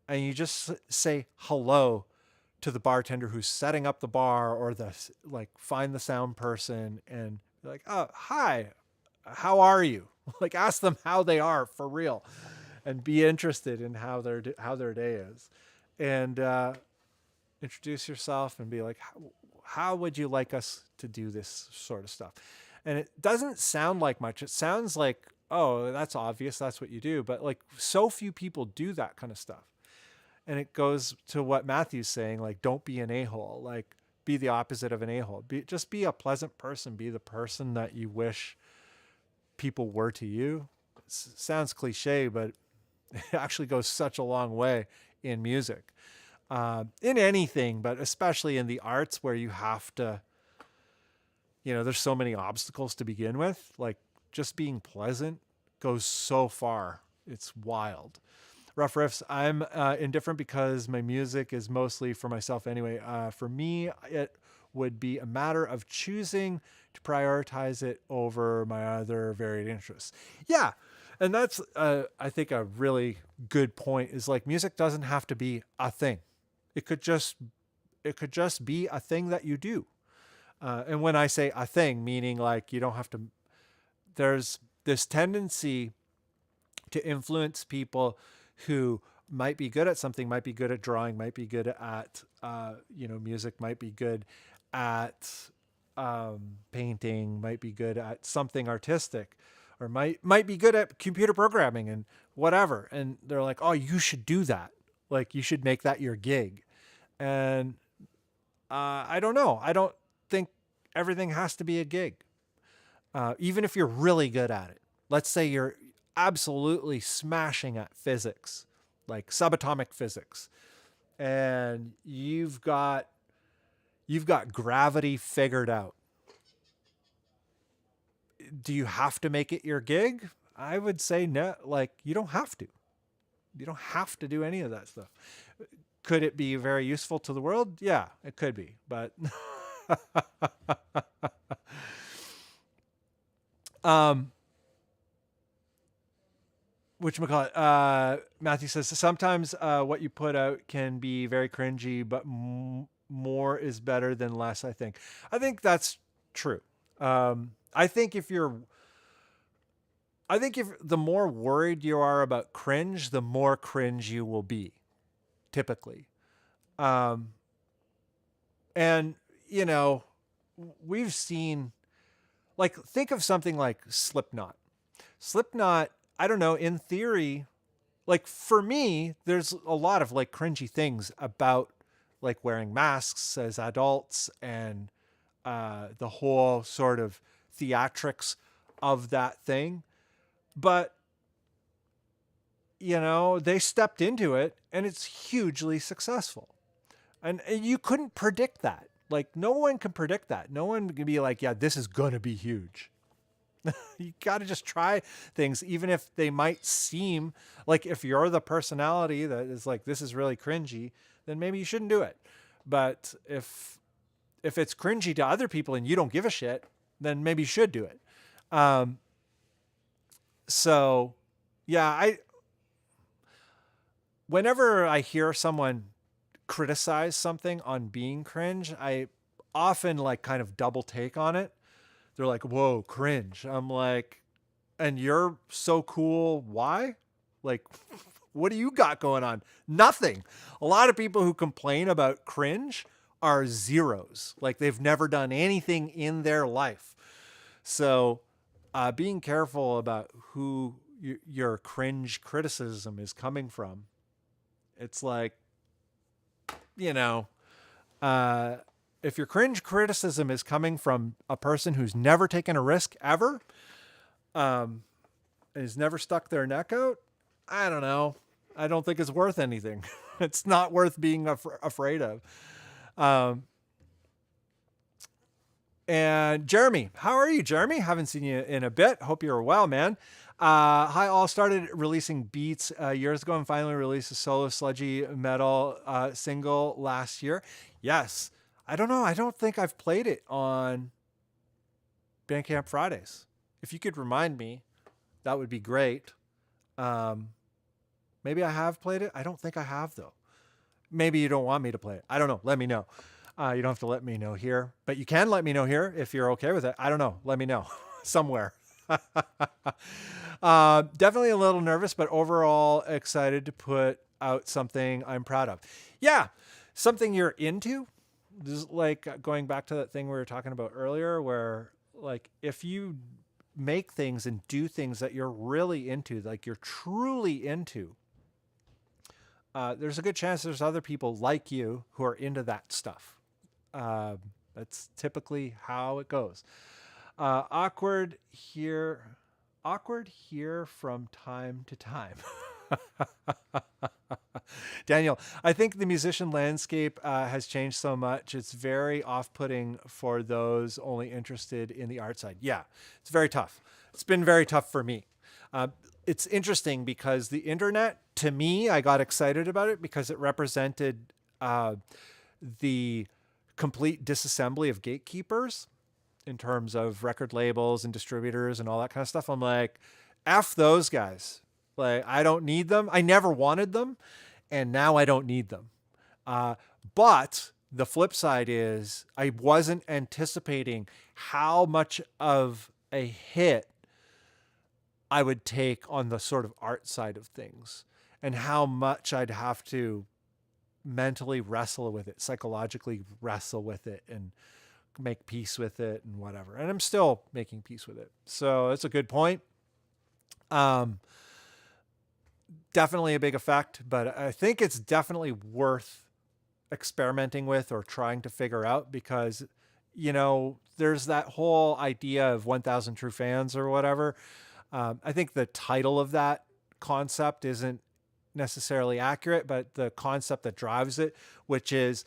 and you just say hello to the bartender who's setting up the bar, or find the sound person and be like, "Oh, hi, how are you?" Like, ask them how they are for real, and be interested in how their day is, and introduce yourself and be like, how would you like us to do this sort of stuff? And it doesn't sound like much. It sounds like, oh, that's obvious, that's what you do. But like, so few people do that kind of stuff. And it goes to what Matthew's saying, like, don't be an a-hole. Like, be the opposite of an a-hole. Just be a pleasant person. Be the person that you wish people were to you. It sounds cliche, but it actually goes such a long way in music. In anything, but especially in the arts, where you have to, there's so many obstacles to begin with. Like, just being pleasant goes so far. It's wild. Rough Riffs, I'm indifferent because my music is mostly for myself anyway. For me, it would be a matter of choosing to prioritize it over my other varied interests. Yeah. And that's, I think, a really good point, is like, music doesn't have to be a thing. It could just be a thing that you do. And when I say a thing, meaning like, you don't have to, there's this tendency to influence people who might be good at something, might be good at drawing, might be good at, music, might be good at painting, might be good at something artistic, or might be good at computer programming and whatever. And they're like, oh, you should do that. Like you should make that your gig. And I don't know. I don't think everything has to be a gig. Even if you're really good at it. Let's say you're absolutely smashing at physics, like subatomic physics, and you've got gravity figured out. Do you have to make it your gig? I would say no. Like you don't have to. You don't have to do any of that stuff. Could it be very useful to the world? Yeah, it could be. But whatchamacallit, Matthew says, sometimes what you put out can be very cringy, but more is better than less, I think. I think that's true. I think if the more worried you are about cringe, the more cringe you will be, typically. And, we've seen, like, think of something like Slipknot. Slipknot, I don't know, in theory, like for me, there's a lot of like cringy things about like wearing masks as adults and the whole sort of theatrics of that thing. But, they stepped into it and it's hugely successful. And you couldn't predict that. Like no one can predict that. No one can be like, yeah, this is going to be huge. You got to just try things, even if they might seem like, if you're the personality that is like, this is really cringy, then maybe you shouldn't do it. But if it's cringy to other people and you don't give a shit, then maybe you should do it. So yeah, whenever I hear someone criticize something on being cringe, I often like kind of double take on it. They're like, whoa, cringe. I'm like, and you're so cool. Why? Like, what do you got going on? Nothing. A lot of people who complain about cringe are zeros. Like they've never done anything in their life. So being careful about who your cringe criticism is coming from. It's like, if your cringe criticism is coming from a person who's never taken a risk ever, and has never stuck their neck out, I don't know. I don't think it's worth anything. It's not worth being afraid of. And Jeremy, how are you, Jeremy? Haven't seen you in a bit. Hope you're well, man. Hi, all. Started releasing beats years ago and finally released a solo sludgy metal single last year. Yes. I don't know. I don't think I've played it on Bandcamp Fridays. If you could remind me, that would be great. Maybe I have played it. I don't think I have, though. Maybe you don't want me to play it. I don't know. Let me know. You don't have to let me know here, but you can let me know here if you're okay with it. I don't know. Let me know somewhere. Definitely a little nervous, but overall excited to put out something I'm proud of. Yeah. Something you're into. This is like going back to that thing we were talking about earlier, where like if you make things and do things that you're really into, like you're truly into, there's a good chance there's other people like you who are into that stuff. That's typically how it goes. Awkward here from time to time. Daniel, I think the musician landscape has changed so much. It's very off-putting for those only interested in the art side. Yeah, it's very tough. It's been very tough for me. It's interesting because the internet, to me, I got excited about it because it represented the complete disassembly of gatekeepers in terms of record labels and distributors and all that kind of stuff. I'm like, F those guys. Like, I don't need them. I never wanted them. And now I don't need them. But the flip side is I wasn't anticipating how much of a hit I would take on the sort of art side of things and how much I'd have to mentally wrestle with it, psychologically wrestle with it and make peace with it and whatever. And I'm still making peace with it. So that's a good point. definitely a big effect, but I think it's definitely worth experimenting with or trying to figure out because, there's that whole idea of 1,000 true fans or whatever. I think the title of that concept isn't necessarily accurate, but the concept that drives it, which is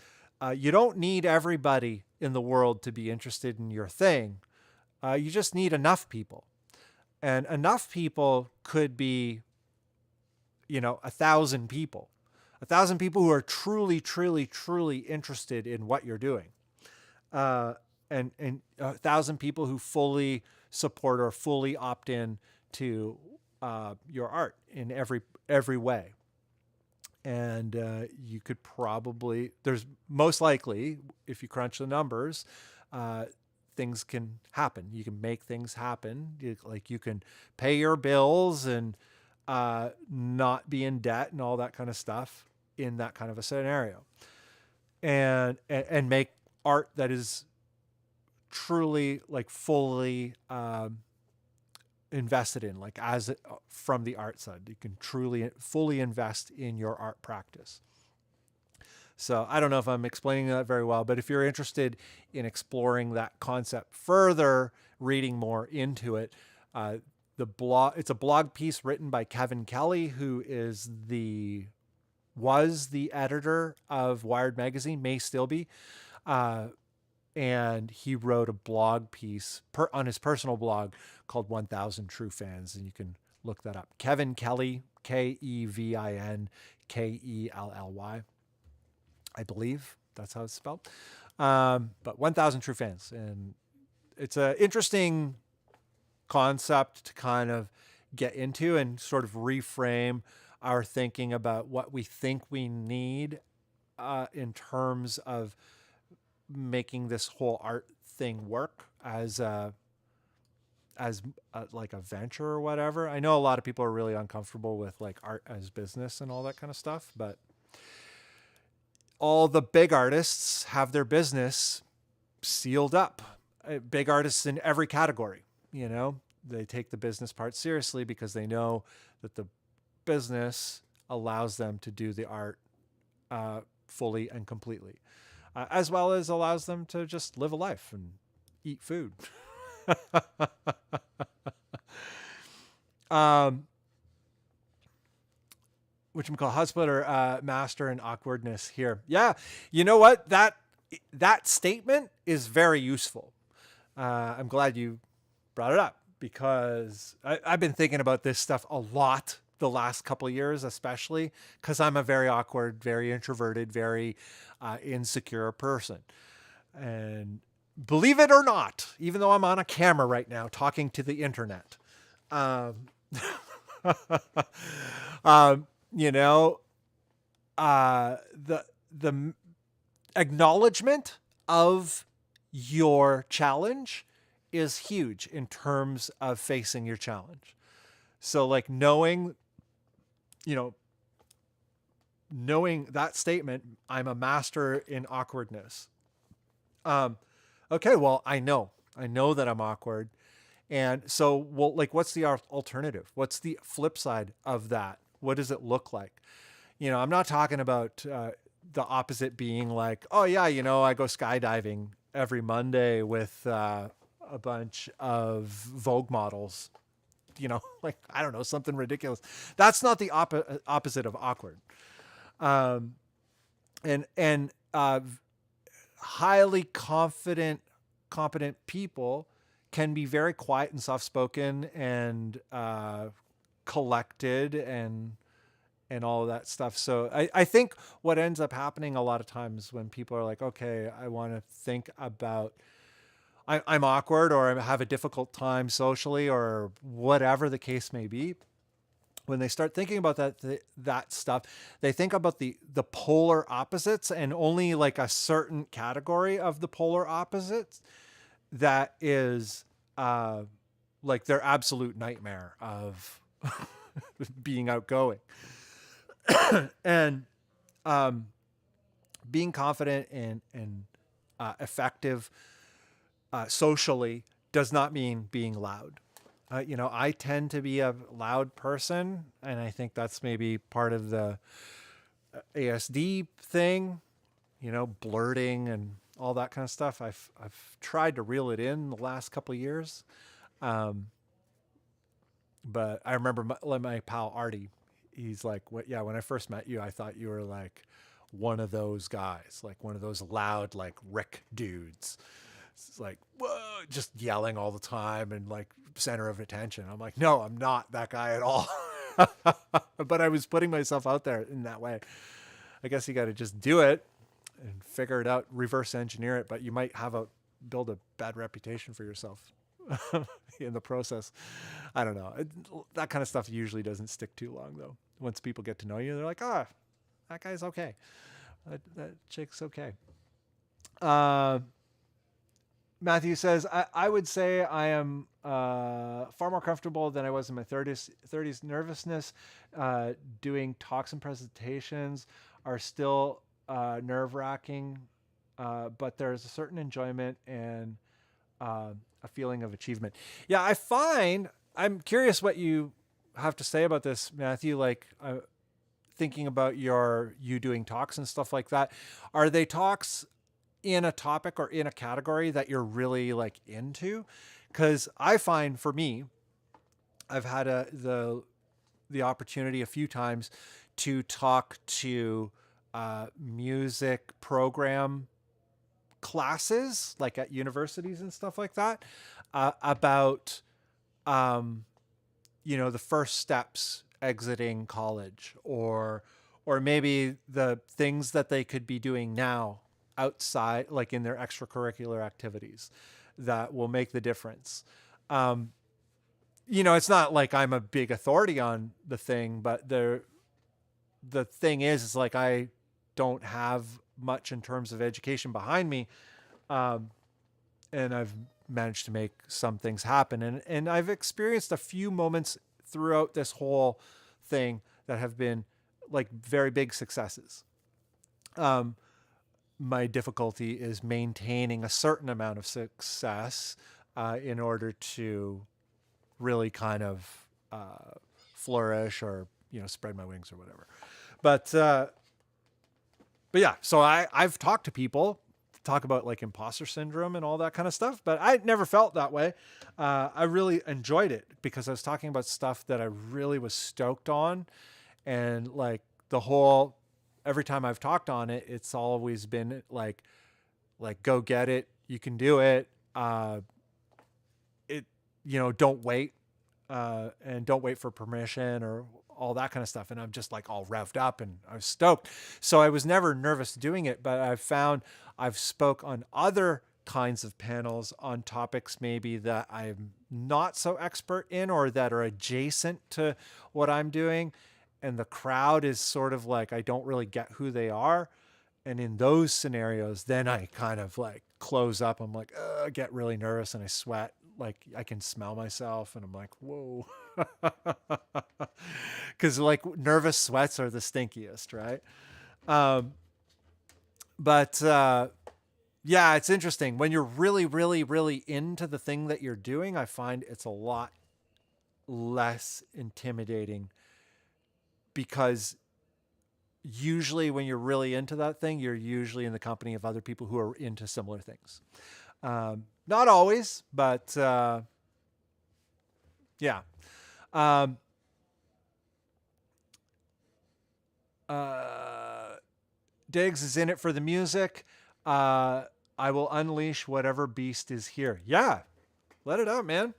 you don't need everybody in the world to be interested in your thing. You just need enough people. And enough people could be, 1,000 people. 1,000 people who are truly, truly, truly interested in what you're doing. And 1,000 people who fully support or fully opt in to your art in every way. And you could probably, there's most likely, if you crunch the numbers, things can happen. You can make things happen. You can pay your bills and not be in debt and all that kind of stuff in that kind of a scenario, and make art that is truly fully invested in, from the art side. You can truly fully invest in your art practice. So I don't know if I'm explaining that very well, but if you're interested in exploring that concept further, reading more into it, it's a blog piece written by Kevin Kelly, who was the editor of Wired Magazine, may still be. And he wrote a blog piece on his personal blog called 1,000 True Fans. And you can look that up. Kevin Kelly, KevinKelly, I believe that's how it's spelled. But 1,000 True Fans. And it's an interesting concept to kind of get into and sort of reframe our thinking about what we think we need in terms of making this whole art thing work as like a venture or whatever. I know a lot of people are really uncomfortable with art as business and all that kind of stuff, but all the big artists have their business sealed up. Big artists in every category, they take the business part seriously because they know that the business allows them to do the art fully and completely, as well as allows them to just live a life and eat food. Which we call Husband Master and Awkwardness here. Yeah, you know what? That statement is very useful. I'm glad you brought it up because I've been thinking about this stuff a lot the last couple of years, especially because I'm a very awkward, very introverted, very insecure person. And believe it or not, even though I'm on a camera right now talking to the internet, the acknowledgement of your challenge is huge in terms of facing your challenge. So knowing that statement, I'm a master in awkwardness. Okay, well, I know that I'm awkward. And so, what's the alternative? What's the flip side of that? What does it look like? I'm not talking about the opposite being oh yeah, I go skydiving every Monday with a bunch of Vogue models. I don't know, something ridiculous. That's not the opposite of awkward. And highly competent people can be very quiet and soft-spoken and collected and all of that stuff. So I think what ends up happening a lot of times when people are okay, I want to think about, I'm awkward or I have a difficult time socially or whatever the case may be. When they start thinking about that stuff, they think about the polar opposites and only a certain category of the polar opposites that is their absolute nightmare of being outgoing. And being confident and effective socially does not mean being loud. I tend to be a loud person, and I think that's maybe part of the ASD thing, blurting and all that kind of stuff. I've tried to reel it in the last couple of years. Um, but I remember my pal Artie, he's like, yeah, when I first met you, I thought you were like one of those guys, like one of those loud, like Rick dudes. It's like, whoa, just yelling all the time and like center of attention. I'm like, no, I'm not that guy at all. But I was putting myself out there in that way. I guess you got to just do it and figure it out, reverse engineer it, but you might build a bad reputation for yourself in the process. I don't know. That kind of stuff usually doesn't stick too long though. Once people get to know you, they're like, that guy's okay. That chick's okay. Matthew says, I would say I am far more comfortable than I was in my 30s. Nervousness doing talks and presentations are still nerve-wracking, but there's a certain enjoyment and a feeling of achievement. Yeah, I'm curious what you have to say about this, Matthew, like thinking about you doing talks and stuff like that. Are they talks in a topic or in a category that you're really like into? Because I find for me, I've had the opportunity a few times to talk to music program classes, like at universities and stuff like that, about the first steps exiting college, or maybe the things that they could be doing now outside, like in their extracurricular activities, that will make the difference. It's not like I'm a big authority on the thing, but the thing is like I don't have much in terms of education behind me, and I've managed to make some things happen, and I've experienced a few moments throughout this whole thing that have been like very big successes. My difficulty is maintaining a certain amount of success in order to really kind of flourish, or spread my wings or whatever. But yeah, so I've talked to people talk about like imposter syndrome and all that kind of stuff, but I never felt that way. I really enjoyed it because I was talking about stuff that I really was stoked on, and like every time I've talked on it, it's always been like go get it, you can do it. Don't wait, and don't wait for permission or all that kind of stuff. And I'm just like all revved up and I was stoked. So I was never nervous doing it, but I've found I've spoke on other kinds of panels on topics maybe that I'm not so expert in, or that are adjacent to what I'm doing. And the crowd is sort of like, I don't really get who they are. And in those scenarios, then I kind of like close up. I'm like, get really nervous and I sweat. Like I can smell myself and I'm like, whoa. Cause like nervous sweats are the stinkiest, right? But yeah, it's interesting when you're really, really, really into the thing that you're doing. I find it's a lot less intimidating, because usually when you're really into that thing, you're usually in the company of other people who are into similar things. Not always, but yeah. Diggs is in it for the music. I will unleash whatever beast is here. Yeah, let it out, man.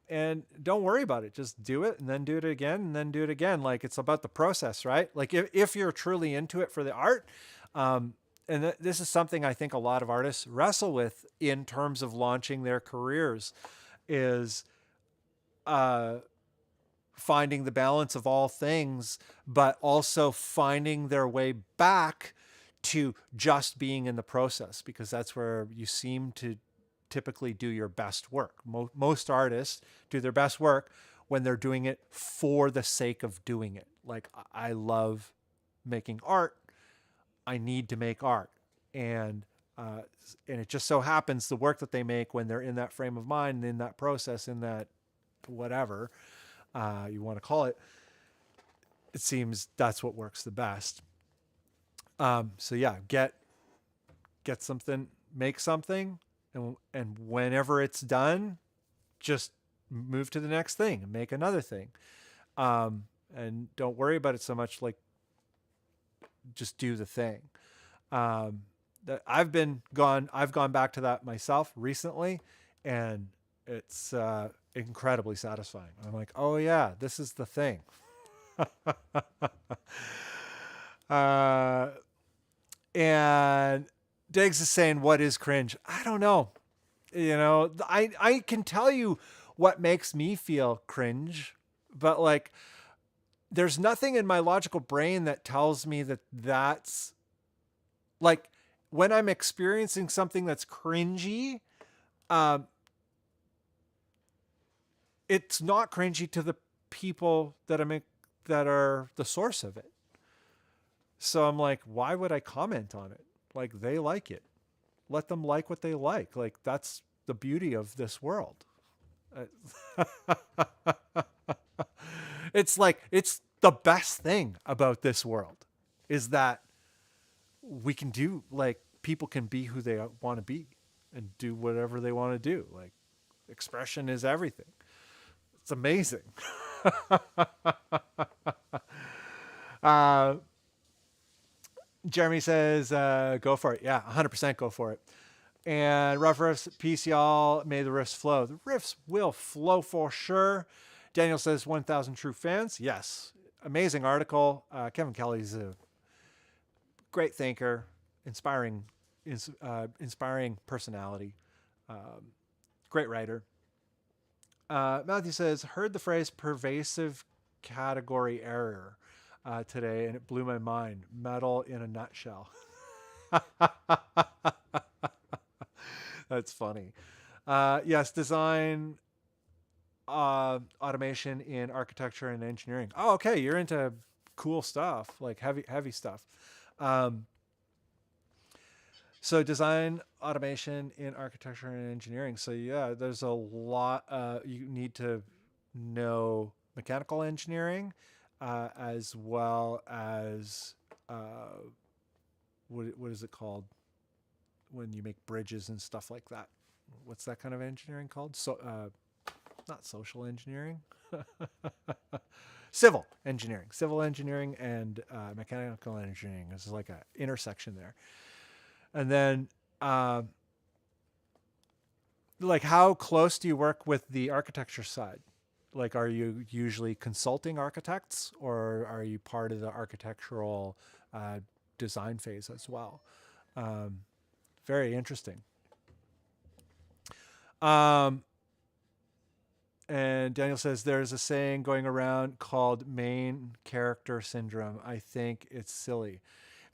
And don't worry about it. Just do it and then do it again and then do it again. Like it's about the process, right? Like if you're truly into it for the art, and this is something I think a lot of artists wrestle with in terms of launching their careers, is finding the balance of all things, but also finding their way back to just being in the process, because that's where you seem to typically do your best work. Most artists do their best work when they're doing it for the sake of doing it. Like I love making art. I need to make art. And And it just so happens the work that they make when they're in that frame of mind, in that process, in that whatever you want to call it, it seems that's what works the best. So yeah, get something, make something, and whenever it's done, just move to the next thing and make another thing. And don't worry about it so much, like just do the thing. I've gone back to that myself recently, and it's incredibly satisfying. I'm like, oh yeah, this is the thing. And Diggs is saying, what is cringe? I don't know. I can tell you what makes me feel cringe, but like, there's nothing in my logical brain that tells me that that's like, when I'm experiencing something that's cringy, it's not cringy to the people that are the source of it. So I'm like, why would I comment on it? Like, they like it. Let them like what they like. Like, that's the beauty of this world. It's like, it's the best thing about this world is that we can do, like, people can be who they want to be and do whatever they want to do. Like, expression is everything. It's amazing. Jeremy says, go for it. Yeah, 100% go for it. And rough riffs, peace y'all. May the riffs flow. The riffs will flow for sure. Daniel says 1,000 true fans. Yes. Amazing article. Kevin Kelly's a great thinker, inspiring personality, great writer. Matthew says, heard the phrase pervasive category error today, and it blew my mind. Metal in a nutshell. That's funny. Yes, design, automation in architecture and engineering. Oh, okay. You're into cool stuff, like heavy stuff. So design, automation in architecture and engineering. So yeah, there's a lot. You need to know mechanical engineering, as well as what is it called when you make bridges and stuff like that? What's that kind of engineering called? So not social engineering. Civil engineering and mechanical engineering. This is like an intersection there. And then, like, how close do you work with the architecture side? Like, are you usually consulting architects, or are you part of the architectural design phase as well? Very interesting. And Daniel says there's a saying going around called main character syndrome. I think it's silly.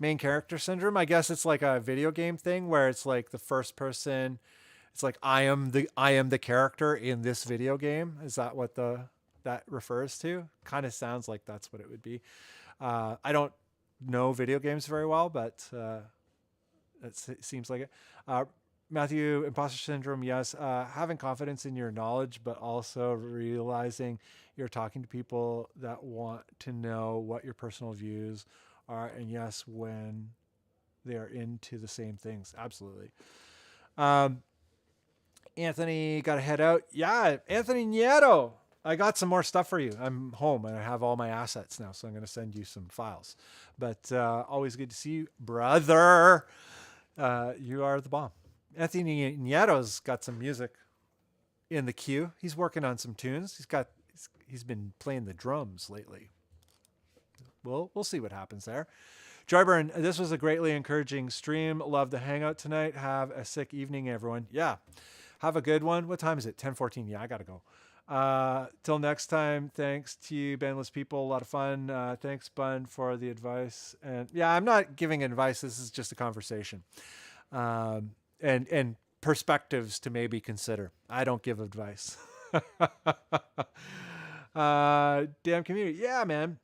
Main character syndrome, I guess it's like a video game thing where it's like the first person, it's like I am the character in this video game. Is that what that refers to? Kind of sounds like that's what it would be. I don't know video games very well, but it seems like it. Matthew, imposter syndrome, yes. Having confidence in your knowledge, but also realizing you're talking to people that want to know what your personal views are, and yes, when they're into the same things. Absolutely. Anthony, got to head out. Yeah, Anthony Nieto. I got some more stuff for you. I'm home and I have all my assets now, so I'm going to send you some files. But always good to see you, brother. You are the bomb. Anthony Nieto's got some music in the queue. He's working on some tunes. He's been playing the drums lately. We'll see what happens there. Jarburn, this was a greatly encouraging stream. Love the hangout tonight. Have a sick evening, everyone. Yeah, have a good one. What time is it? 10:14. Yeah, I gotta go. Till next time. Thanks to you, Bandless people. A lot of fun. Thanks, Bunn, for the advice. And yeah, I'm not giving advice. This is just a conversation. And perspectives to maybe consider. I don't give advice. Damn community. Yeah, man.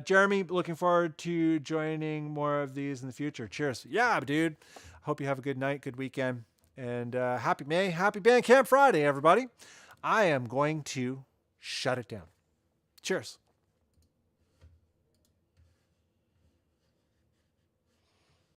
Jeremy, looking forward to joining more of these in the future. Cheers. Yeah, dude. Hope you have a good night, good weekend, and happy May, happy Bandcamp Friday, everybody. I am going to shut it down. Cheers.